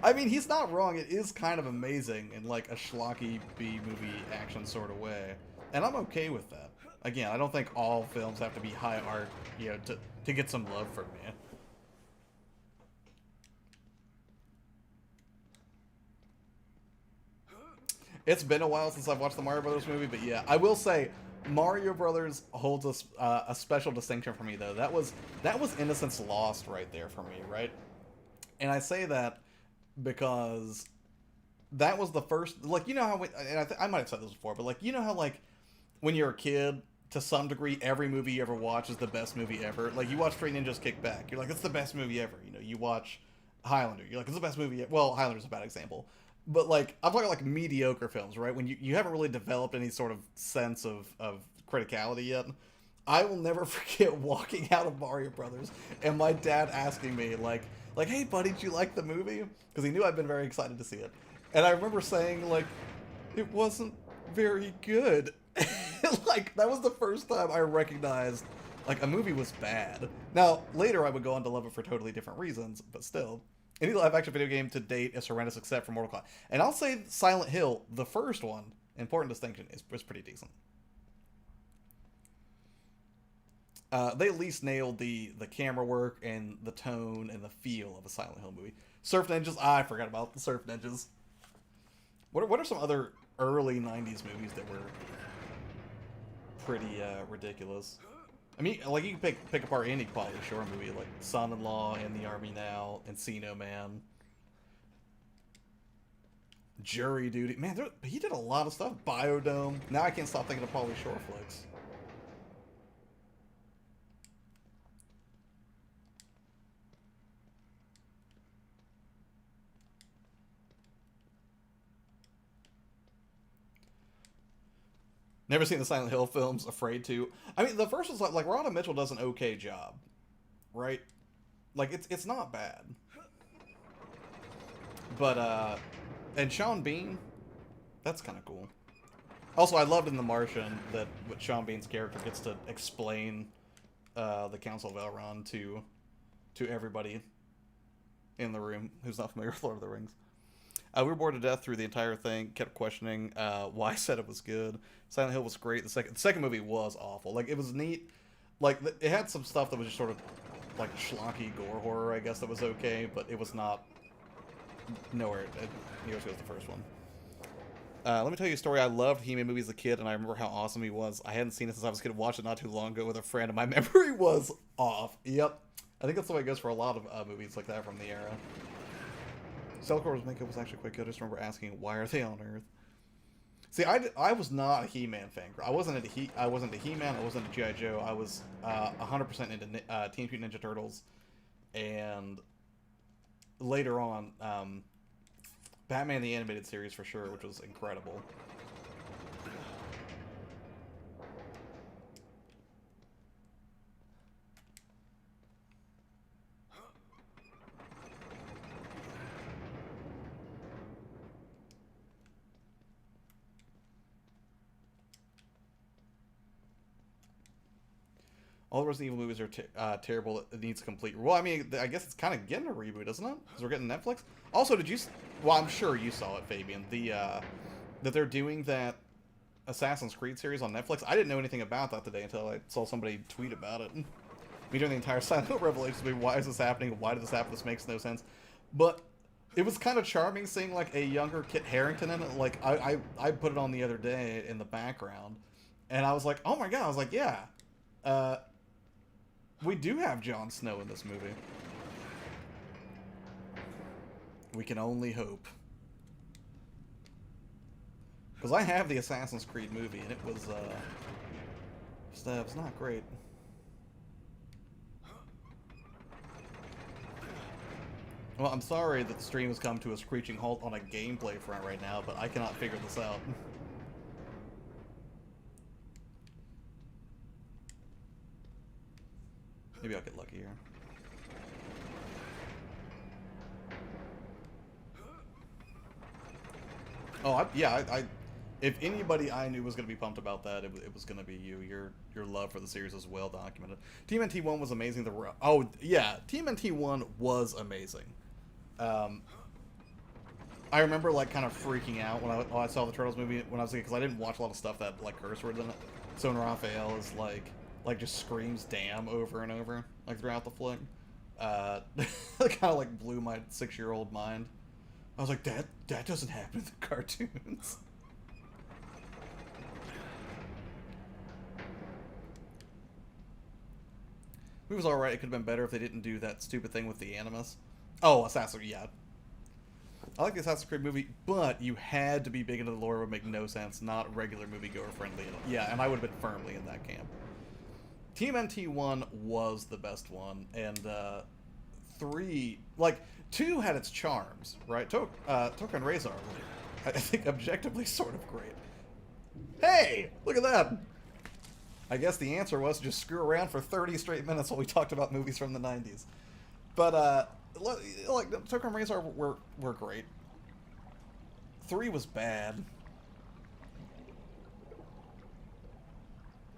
I mean, he's not wrong. It is kind of amazing in like a schlocky B-movie action sort of way. And I'm okay with that. Again, I don't think all films have to be high art, you know, to get some love from me. It's been a while since I've watched the Mario Brothers movie, but yeah, I will say Mario Brothers holds a special distinction for me, though. That was Innocence Lost right there for me, right? And I say that because that was the first, like, you know how, and I might have said this before, but like, you know how like when you're a kid, to some degree, every movie you ever watch is the best movie ever. Like, you watch Three Ninjas Kick Back, you're like, it's the best movie ever. You know, you watch Highlander, you're like, it's the best movie ever. Well, Highlander's a bad example. But, like, I'm talking, like, mediocre films, right? When you haven't really developed any sort of sense of criticality yet. I will never forget walking out of Mario Brothers and my dad asking me, like, hey, buddy, did you like the movie? Because he knew I'd been very excited to see it. And I remember saying, like, it wasn't very good. Like, that was the first time I recognized, like, a movie was bad. Now, later I would go on to love it for totally different reasons, but still. Any live-action video game to date is horrendous except for Mortal Kombat. And I'll say Silent Hill, the first one, important distinction, is pretty decent. They at least nailed the camera work and the tone and the feel of a Silent Hill movie. Surf Ninjas, I forgot about the Surf Ninjas. What are some other early 90s movies that were pretty ridiculous? I mean, like, you can pick apart any Pauly Shore movie, like Son-in-Law, In the Army Now, Encino Man, Jury Duty. Man, he did a lot of stuff. Biodome. Now I can't stop thinking of Pauly Shore flicks. Never seen the Silent Hill films. Afraid to. I mean, the first one's like Rhonda Mitchell does an okay job, right? Like, it's not bad. But and Sean Bean, that's kind of cool. Also, I loved in The Martian that Sean Bean's character gets to explain the Council of Elrond to everybody in the room who's not familiar with Lord of the Rings. We were bored to death through the entire thing. Kept questioning why I said it was good. Silent Hill was great. The second movie was awful. Like, it was neat. Like, it had some stuff that was just sort of like schlocky gore horror, I guess, that was okay, but it was not nowhere near as good as the first one. Let me tell you a story. I loved He-Man movies as a kid, and I remember how awesome he was. I hadn't seen it since I was a kid. Watched it not too long ago with a friend, and my memory was off. Yep. I think that's the way it goes for a lot of movies like that from the era. Cellcor's makeup was actually quite good. I just remember asking, why are they on Earth? See, I was not a He-Man fan. I wasn't into He-Man. I wasn't into G.I. Joe. I was 100% into Teenage Mutant Ninja Turtles, and later on, Batman the Animated Series for sure, which was incredible. All the Resident Evil movies are terrible. It needs a complete... Well, I mean, I guess it's kind of getting a reboot, isn't it? Because we're getting Netflix. Also, did you... Well, I'm sure you saw it, Fabian. That they're doing that Assassin's Creed series on Netflix. I didn't know anything about that today until I saw somebody tweet about it. Me doing the entire Silent Hill Revelations. Why is this happening? Why did this happen? This makes no sense. But it was kind of charming seeing, like, a younger Kit Harington in it. Like, I put it on the other day in the background. And I was like, oh my god. I was like, yeah. We do have Jon Snow in this movie. We can only hope. Because I have the Assassin's Creed movie, and it was, it's not great. Well, I'm sorry that the stream has come to a screeching halt on a gameplay front right now, but I cannot figure this out. Maybe I'll get lucky here. Oh, if anybody I knew was going to be pumped about that, it was going to be you. Your love for the series is well documented. TMNT 1 was amazing. Oh yeah, TMNT 1 was amazing. I remember like kind of freaking out when I saw the Turtles movie when I was a kid, because I didn't watch a lot of stuff that like curse words in it. So when Raphael is like just screams "damn" over and over like throughout the flick, it kind of like blew my 6-year-old mind. I was like, that doesn't happen in the cartoons. It was alright. It could have been better if they didn't do that stupid thing with the Animus. Oh, Assassin, yeah. I like the Assassin's Creed movie, but you had to be big into the lore. It would make no sense. Not regular moviegoer friendly. Yeah, and I would have been firmly in that camp. TMNT 1 was the best one, and 3, like, 2 had its charms, right? Toka and Razor, I think, objectively sort of great. Hey, look at that! I guess the answer was just screw around for 30 straight minutes while we talked about movies from the 90s. But, like, Toka and Razor were great. 3 was bad.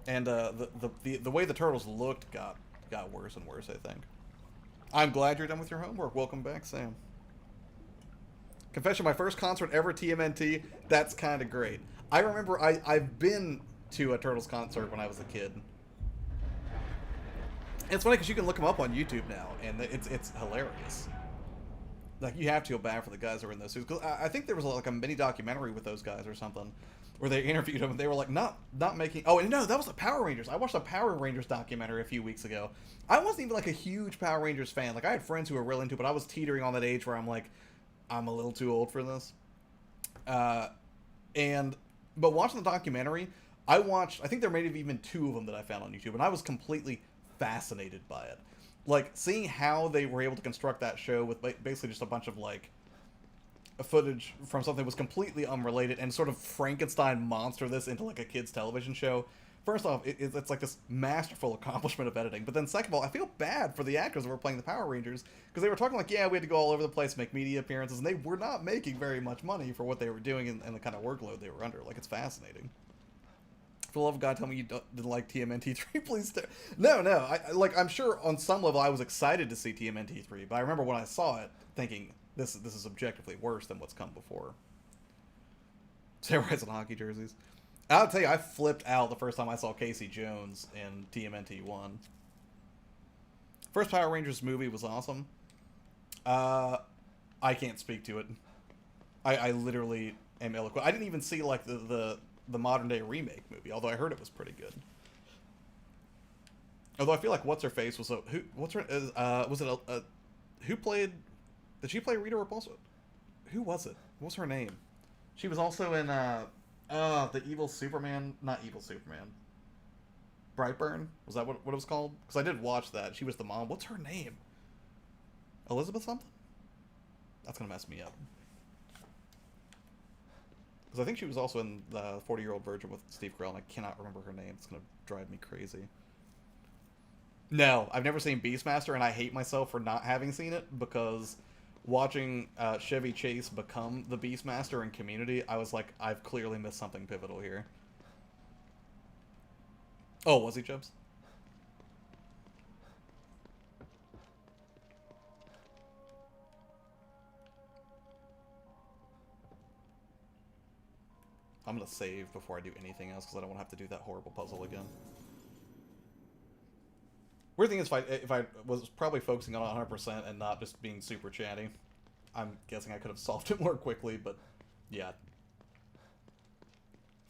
And the way the Turtles looked got worse and worse, I think. I'm glad you're done with your homework. Welcome back, Sam. Confession, my first concert ever, TMNT. That's kind of great. I remember I've been to a Turtles concert when I was a kid. It's funny because you can look them up on YouTube now, and it's hilarious. Like, you have to feel bad for the guys who are in those suits. Cause I think there was like a mini documentary with those guys or something, where they interviewed them, and they were like, not making... Oh, and no, that was the Power Rangers. I watched a Power Rangers documentary a few weeks ago. I wasn't even, like, a huge Power Rangers fan. Like, I had friends who were really into it, but I was teetering on that age where I'm like, I'm a little too old for this. But watching the documentary, I think there may have even 2 of them that I found on YouTube, and I was completely fascinated by it. Like, seeing how they were able to construct that show with basically just a bunch of, like, footage from something that was completely unrelated and sort of Frankenstein monster this into like a kid's television show. First off, it's like this masterful accomplishment of editing. But then second of all, I feel bad for the actors that were playing the Power Rangers, because they were talking like, yeah, we had to go all over the place, make media appearances, and they were not making very much money for what they were doing and the kind of workload they were under. Like, it's fascinating. For the love of God, tell me you didn't like TMNT 3, please. No. I'm sure on some level I was excited to see TMNT 3, but I remember when I saw it thinking, this is objectively worse than what's come before. Samurais and hockey jerseys. I'll tell you, I flipped out the first time I saw Casey Jones in TMNT 1. First Power Rangers movie was awesome. I can't speak to it. I literally am eloquent. I didn't even see like the modern day remake movie, although I heard it was pretty good. Although I feel like what's her face was who played? Did she play Rita Repulsa? Who was it? What was her name? She was also in the Evil Superman, not Evil Superman. Brightburn? Was that what it was called? Because I did watch that. She was the mom. What's her name? Elizabeth something? That's gonna mess me up. Because I think she was also in the 40-Year-Old Virgin with Steve Carell, and I cannot remember her name. It's gonna drive me crazy. No, I've never seen Beastmaster, and I hate myself for not having seen it, because watching Chevy Chase become the Beastmaster in Community, I was like, I've clearly missed something pivotal here. Oh, was he, Chubbs? I'm gonna save before I do anything else, because I don't want to have to do that horrible puzzle again. Weird thing is, if I was probably focusing on it 100% and not just being super chatty, I'm guessing I could have solved it more quickly, but yeah.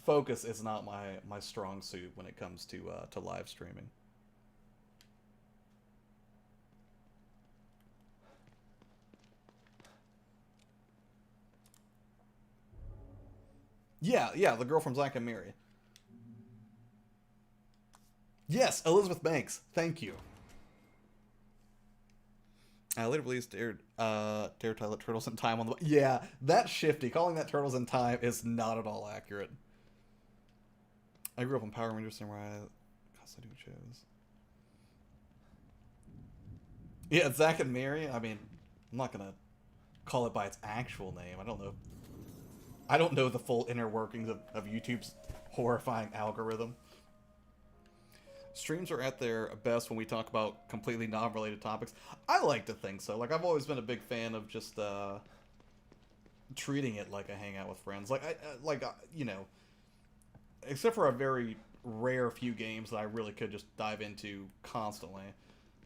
Focus is not my strong suit when it comes to live streaming. Yeah, the girl from Zack and Miri. Yes, Elizabeth Banks. Thank you. I later released Dare Toilet Turtles in Time on the... Yeah, that's shifty. Calling that Turtles in Time is not at all accurate. I grew up on Power Rangers Samurai costume shows. Yeah, Zack and Miri. I mean, I'm not gonna call it by its actual name. I don't know. I don't know the full inner workings of YouTube's horrifying algorithm. Streams are at their best when we talk about completely non-related topics. I like to think so. Like, I've always been a big fan of just treating it like a hangout with friends. Like, you know, except for a very rare few games that I really could just dive into constantly.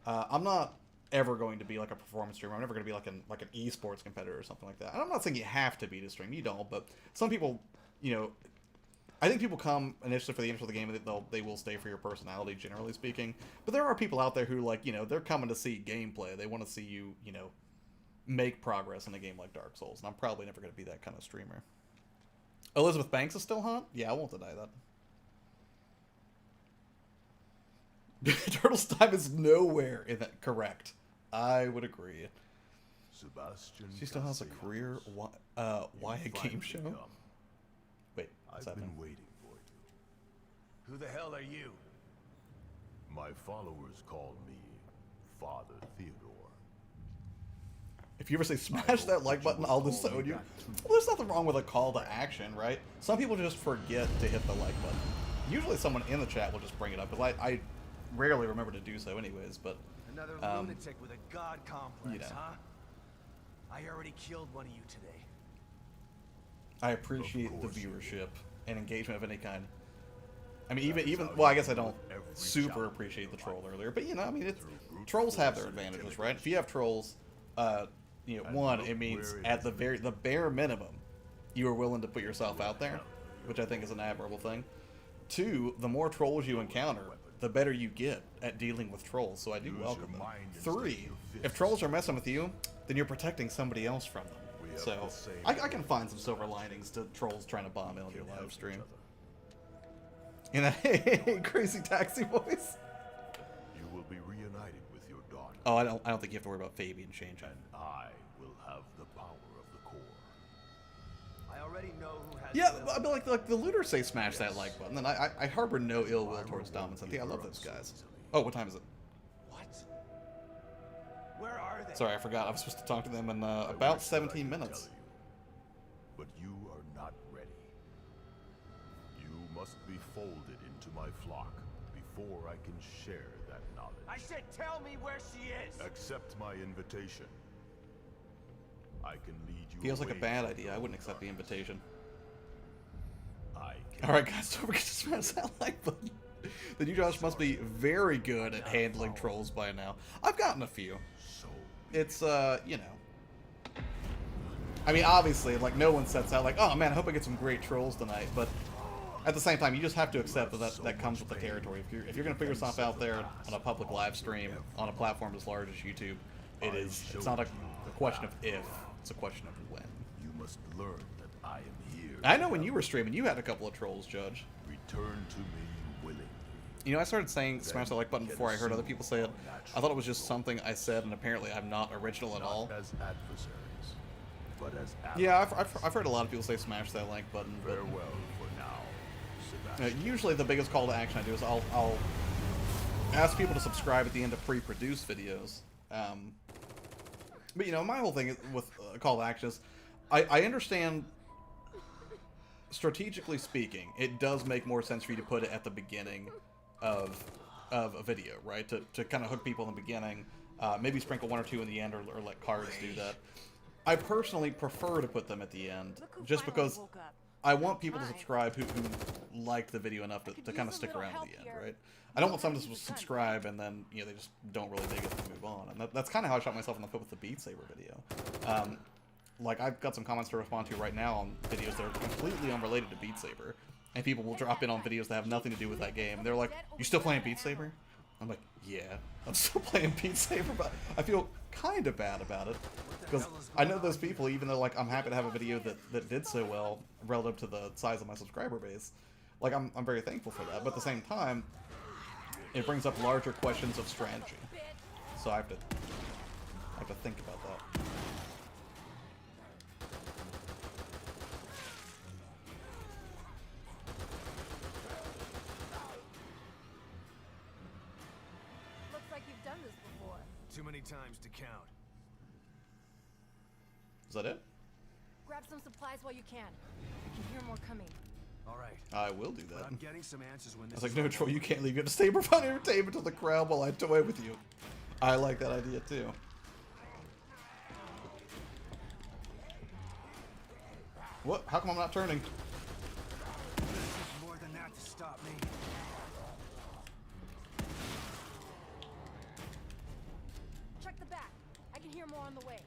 I'm not ever going to be like a performance streamer. I'm never going to be like an esports competitor or something like that. And I'm not saying you have to be to stream. You don't, but some people, you know, I think people come initially for the interest of the game, and they will stay for your personality, generally speaking. But there are people out there who, like, you know, they're coming to see gameplay. They want to see you, you know, make progress in a game like Dark Souls. And I'm probably never going to be that kind of streamer. Elizabeth Banks is still hot? Yeah, I won't deny that. Turtles Time is nowhere in that. Correct. I would agree. Sebastian She still has a career. Why a game show? Wait, what's I've happening? been waiting for you. Who the hell are you? My followers call me Father Theodore. If you ever say smash that like button, I'll disown you. Well, there's nothing wrong with a call to action, right? Some people just forget to hit the like button. Usually someone in the chat will just bring it up, because I rarely remember to do so anyways, but... Another lunatic with a god complex, you know. huh? I already killed one of you today. I appreciate the Of course you viewership and engagement of any kind. I mean, even well, I guess I don't super appreciate the troll earlier, but you know, I mean, it's trolls have their advantages, right? If you have trolls, you know, one, it means at the bare minimum, you are willing to put yourself out there, which I think is an admirable thing. Two, the more trolls you encounter, the better you get at dealing with trolls, so I do welcome them. Three, if trolls are messing with you, then you're protecting somebody else from them. So, I can find some silver linings to trolls trying to bomb in on your live stream. In that crazy taxi voice. You will be reunited with your daughter. Oh, I don't think you have to worry about Fabian changing. And I will have the power of the core. I already know who has Yeah, the- I mean, like the looters say smash that like button, and I harbor no ill will towards Dom and Cynthia. I love those guys. Oh, what time is it? What? Where are they? Sorry, I forgot. I was supposed to talk to them in I about wish that I 17 could minutes. tell you, but you are not ready. You must be folded into my flock before I can share that knowledge. I said tell me where she is! Accept my invitation. I can lead you. Feels like a away bad from idea. your I wouldn't accept the darkness. invitation. I can Alright guys, don't forget to smash that like button. The new Josh must be very good at handling trolls by now. I've gotten a few. so It's, you know. I mean, obviously, like, no one sets out like, oh man, I hope I get some great trolls tonight, but at the same time, you just have to accept that comes with the territory. If you're gonna put yourself out there on a public live stream, on a platform as large as YouTube, it's not a question of if, it's a question of when. you must learn that I am here. I know when you were streaming, you had a couple of trolls, Judge. Return to me willingly. You know, I started saying smash the like button before I heard other people say it. I thought it was just something I said, and apparently I'm not original at all. Not as adversaries, but as Yeah, I've heard a lot of people say smash that like button, but farewell for now, Sebastian. usually the biggest call to action I do is I'll ask people to subscribe at the end of pre-produced videos. But you know, my whole thing with call to action is I understand, strategically speaking, it does make more sense for you to put it at the beginning of a video, right? To kind of hook people in the beginning, maybe sprinkle one or two in the end, or let cards do that. I personally prefer to put them at the end, just because I want people to subscribe who liked the video enough to kind of stick around to the end, right? I don't want someone to subscribe and then, you know, they just don't really dig it and move on. And that's kind of how I shot myself in the foot with the Beat Saber video. Like, I've got some comments to respond to right now on videos that are completely unrelated to Beat Saber. And people will drop in on videos that have nothing to do with that game. And they're like, you still playing Beat Saber? I'm like, yeah, I'm still playing Beat Saber, but I feel kind of bad about it. Because I know those people, even though, like, I'm happy to have a video that did so well relative to the size of my subscriber base. Like, I'm very thankful for that. But at the same time, it brings up larger questions of strategy. So I have to think about that. Looks like you've done this before. Too many times to count. Is that it? Grab some supplies while you can. I can hear more coming. All right. I will do But that. I'm getting some answers when I this was like, is no, all Troy, you over. can't leave. You have to stay provide entertainment to the crowd while I toy with you. I like that idea too. What? How come I'm not turning? This is more than that to stop me. Check the back. I can hear more on the way.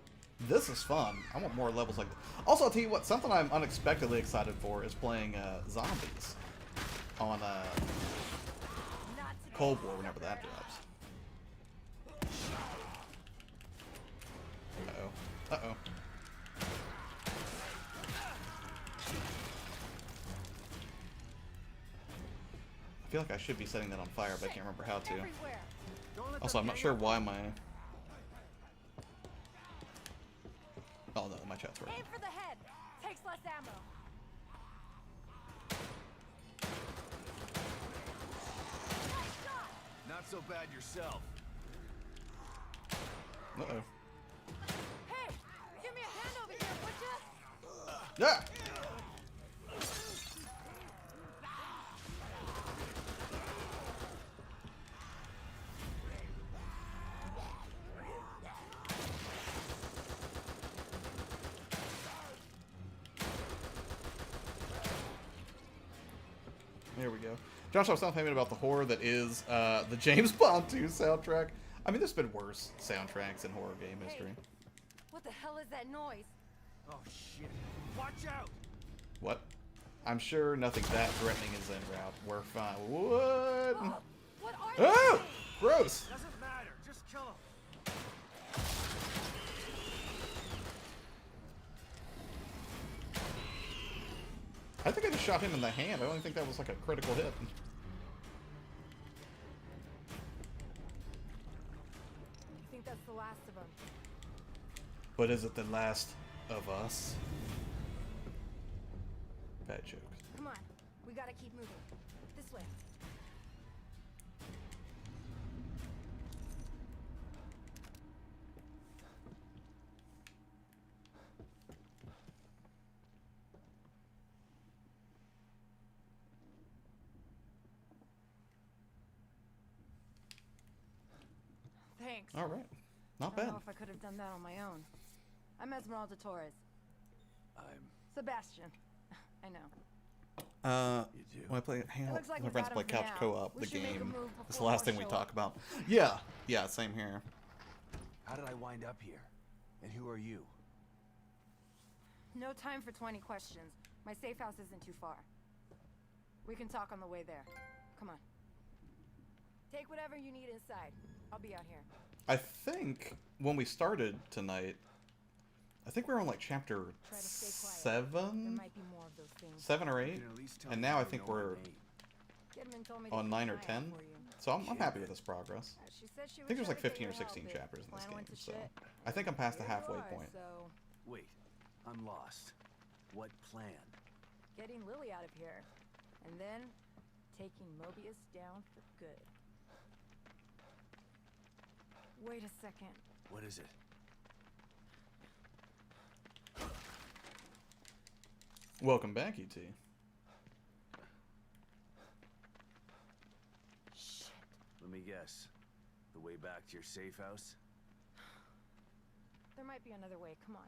This is fun. I want more levels like this. Also, I'll tell you what, something I'm unexpectedly excited for is playing zombies on Not today. Cold War whenever that drops. Uh-oh. Uh-oh. I feel like I should be setting that on fire, but I can't remember how to. Everywhere. Also, I'm not sure why my... Oh no, my chat's right. Aim for the head. Takes less ammo. Nice shot. Not so bad yourself. Uh-oh. Hey, give me a hand over here, would ya? Yeah! There we go. Josh, I was telling Payment about the horror that is the James Bond 2 soundtrack. I mean, there's been worse soundtracks in horror game history. What the hell is that noise? Oh shit. Watch out. What? I'm sure nothing that threatening is en route. We're fine. What? Oh, what are you Oh! doing? Gross! Doesn't matter. Just kill him. I think I just shot him in the hand. I don't think that was like a critical hit. You think that's the last of them? But is it the last of us? Bad joke. Come on, we gotta keep moving. This way. Thanks. All right. Not I don't bad. know if I could have done that on my own. I'm Esmeralda Torres. I'm... Sebastian. I know. You do. When I play, hang It out looks like with my we friends got play him for couch now. co-op, We the should make a game. move It's the before last thing more we show talk up. about. Yeah, yeah, same here. How did I wind up here? And who are you? No time for 20 questions. My safe house isn't too far. We can talk on the way there. Come on. Take whatever you need inside. I'll be out here. I think when we started tonight, I think we were on like chapter Try to stay quiet. There 7? might be more of those things. 7 or 8? You can at least tell And me now how I to think know my we're name. Kidman told me to on keep 9 an or eye out 10. for you. So I'm happy with this progress. She said she I think there's would like try to 15 or get your 16 help if chapters in this plan went game, to so shit. I think I'm past the Here you halfway are, point. So, Wait, I'm lost. What plan? getting Lily out of here, and then taking Mobius down for good. Wait a second. What is it? Welcome back, ET. Shit. Let me guess. The way back to your safe house? There might be another way. Come on.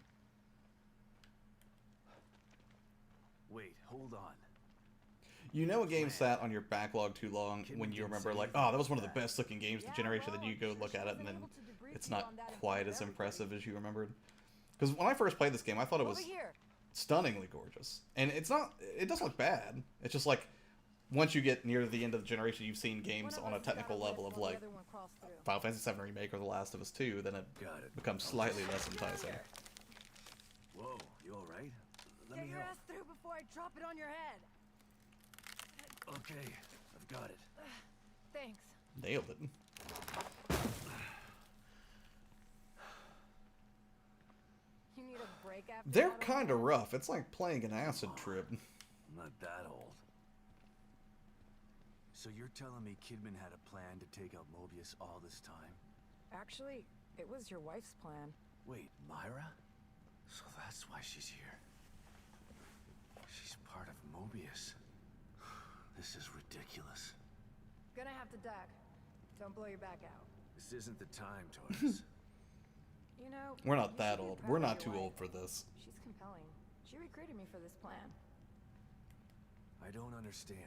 Wait, hold on. You know a game sat on your backlog too long when you remember like, oh, that was one of the best looking games of the generation, then you go look at it and then it's not quite as impressive as you remembered. Because when I first played this game, I thought it Over was here. stunningly gorgeous. And it's not, it doesn't look bad. It's just like, once you get near the end of the generation, you've seen games on a technical level of like Final Fantasy VII Remake or The Last of Us 2, then it Got it. becomes slightly less enticing. Whoa, you alright? Let Get me your help. ass through before I drop it on your head. Okay, I've got it. Thanks. Nailed it. You need a break after They're that, kind of old man? rough. It's like playing an acid trip. I'm not that old. So you're telling me Kidman had a plan to take out Mobius all this time? Actually, it was your wife's plan. Wait, Myra? So that's why she's here. She's part of Mobius. This is ridiculous. Gonna have to duck. Don't blow your back out. This isn't the time, Torres. You know, We're not you that should be old. proud We're of not your too wife. old for this. She's compelling. She recruited me for this plan. I don't understand.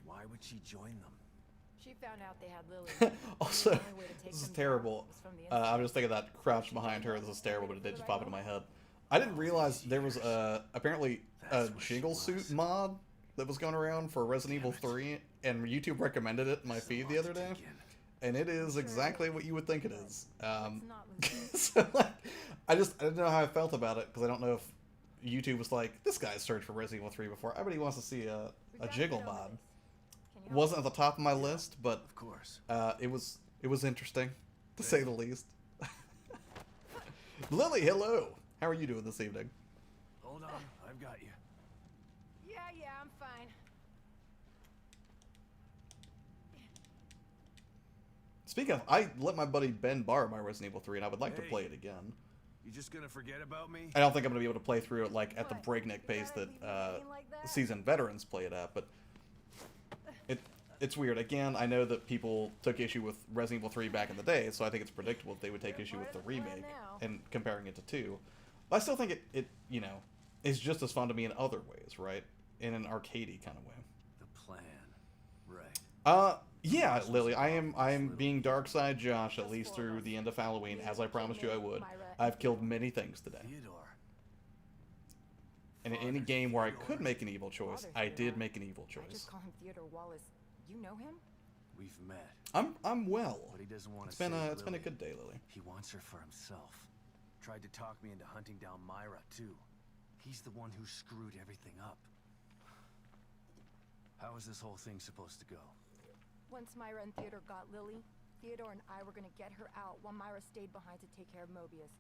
Why would she join them? She found out they had Lily. Also, The only way to take this is them down terrible. was from the inside. I'm just thinking that crouched behind her. This is terrible, but it did just pop into my head. I didn't realize there was apparently a jiggle suit mod that was going around for Resident Evil 3, and YouTube recommended it in my feed the other day, and it is exactly what you would think it is. So, like, I didn't know how I felt about it, because I don't know if YouTube was like, this guy's searched for Resident Evil 3 before. I bet he wants to see a jiggle mod. Wasn't at the top of my list, but Of course. it was interesting, to say the least. Lily, hello. How are you doing this evening? Hold on, I've got you. Yeah, I'm fine. Speaking of, I let my buddy Ben borrow my Resident Evil 3, and I would like to play it again. You just gonna forget about me? I don't think I'm going to be able to play through it like at the What? breakneck You pace gotta that leave me hanging like that? seasoned veterans play it at, but it's weird. Again, I know that people took issue with Resident Evil 3 back in the day, so I think it's predictable that they would take issue with the remake and comparing it to 2. But I still think it you know, is just as fun to me in other ways, right? In an arcadey kind of way. The plan. Right. Yeah, Lily, I am being Darkside Josh at least through the end of Halloween, as I promised you I would. I've killed many things today. Theodore. And in any game where I could make an evil choice, I did make an evil I choice. just call him Theodore Wallace. You know him? We've met. I'm well. But he doesn't want to It's been a good day, Lily. He wants her for himself. Tried to talk me into hunting down Myra, too. He's the one who screwed everything up. How is this whole thing supposed to go? Once Myra and Theodore got Lily, Theodore and I were gonna get her out while Myra stayed behind to take care of Mobius.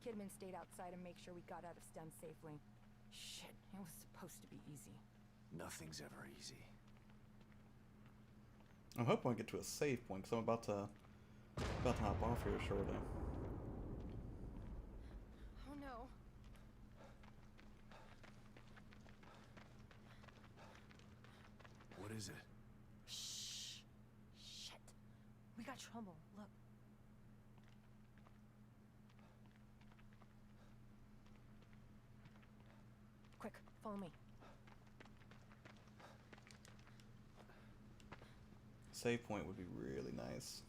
Kidman stayed outside and make sure we got out of STEM safely. Shit, it was supposed to be easy. Nothing's ever easy. I'm hoping I get to a save point, because I'm about to hop off here shortly. Oh no. What is it? Shh. Shit. We got trouble. Look. Quick, follow me. Save point would be really nice.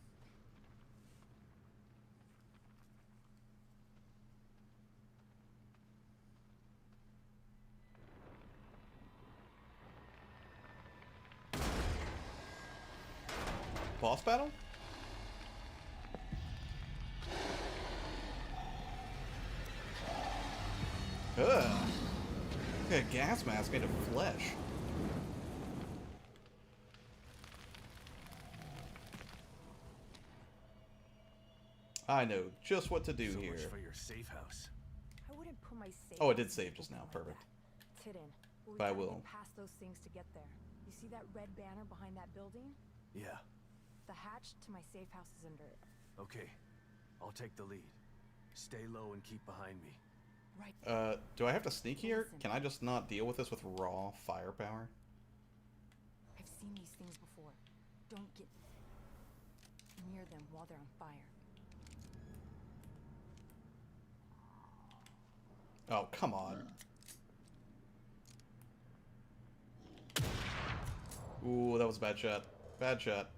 Boss battle? Ugh. Okay, a gas mask made of flesh. I know just what to do So here. much for your safe house. I wouldn't put my safe. Oh, it did house save just open now. like Perfect. that. It's hidden. But we But I gotta will. get past those things to get there. You see that red banner behind that building? Yeah. The hatch to my safe house is under it. Okay. I'll take the lead. Stay low and keep behind me. Right. Do I have to sneak here? Listen. Can I just not deal with this with raw firepower? I've seen these things before. Don't get near them while they're on fire. Oh, come on. Ooh, that was a bad shot. Bad shot.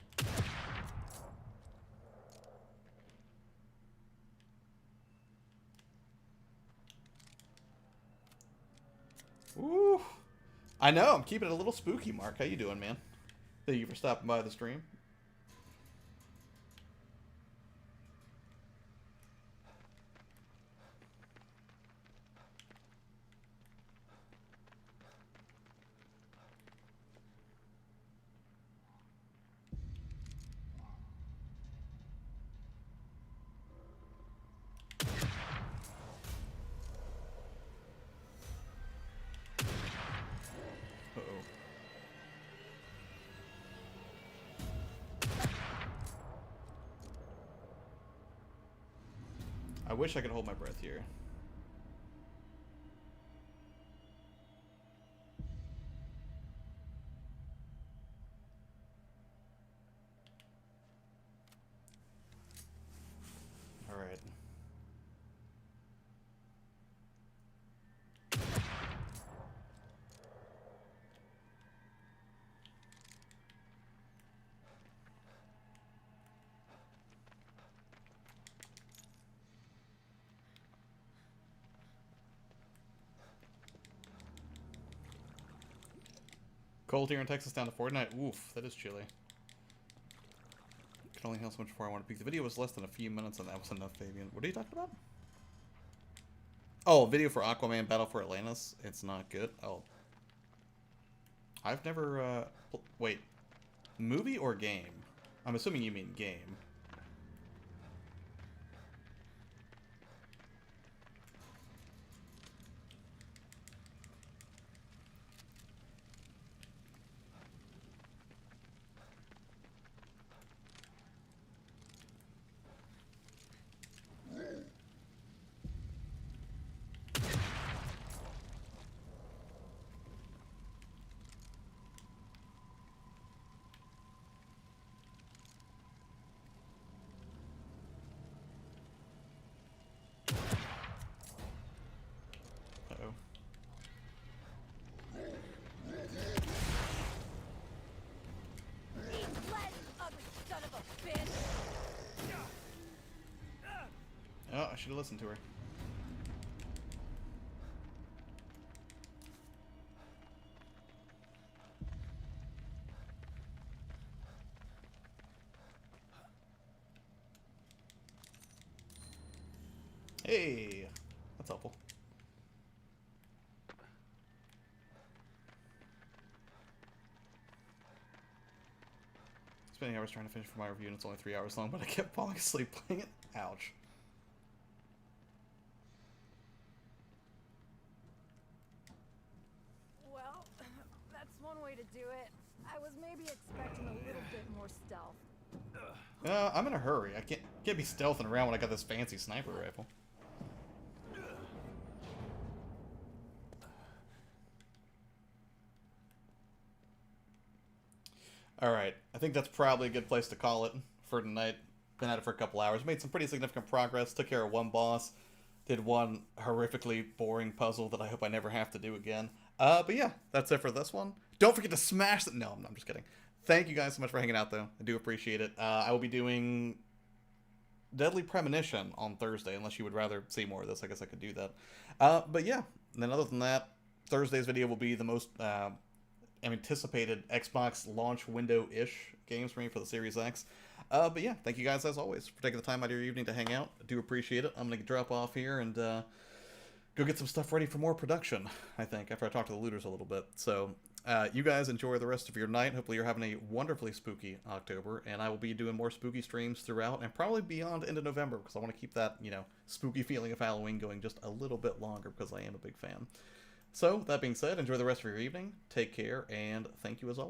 Ooh. I know, I'm keeping it a little spooky, Mark. How you doing, man? Thank you for stopping by the stream. Uh-oh. I wish I could hold my breath here. Cold here in Texas down to 49. Oof, that is chilly. Can only handle so much before I want to peek. The video was less than a few minutes and that was enough, Fabian. What are you talking about? Oh, video for Aquaman Battle for Atlantis. It's not good. Oh. I've never, wait. Movie or game? I'm assuming you mean game. Uh-oh. Oh, I should have listened to her. Hey, that's helpful. Spending hours trying to finish for my review and it's only 3 hours long, but I kept falling asleep playing it. Ouch. Well, that's one way to do it. I was maybe expecting a little bit more stealth. I'm in a hurry. I can't be stealthing around when I got this fancy sniper rifle. Alright, I think that's probably a good place to call it for tonight. Been at it for a couple hours. Made some pretty significant progress. Took care of one boss. Did one horrifically boring puzzle that I hope I never have to do again. But yeah, that's it for this one. Don't forget to smash the... No, I'm just kidding. Thank you guys so much for hanging out, though. I do appreciate it. I will be doing Deadly Premonition on Thursday, unless you would rather see more of this. I guess I could do that. But yeah, and then other than that, Thursday's video will be the most anticipated Xbox launch window-ish games for me for the Series X. But yeah, thank you guys as always for taking the time out of your evening to hang out. I do appreciate it. I'm going to drop off here and go get some stuff ready for more production, I think, after I talk to the looters a little bit. So you guys enjoy the rest of your night. Hopefully you're having a wonderfully spooky October, and I will be doing more spooky streams throughout and probably beyond into November because I want to keep that, you know, spooky feeling of Halloween going just a little bit longer because I am a big fan. So, that being said, enjoy the rest of your evening, take care, and thank you as always.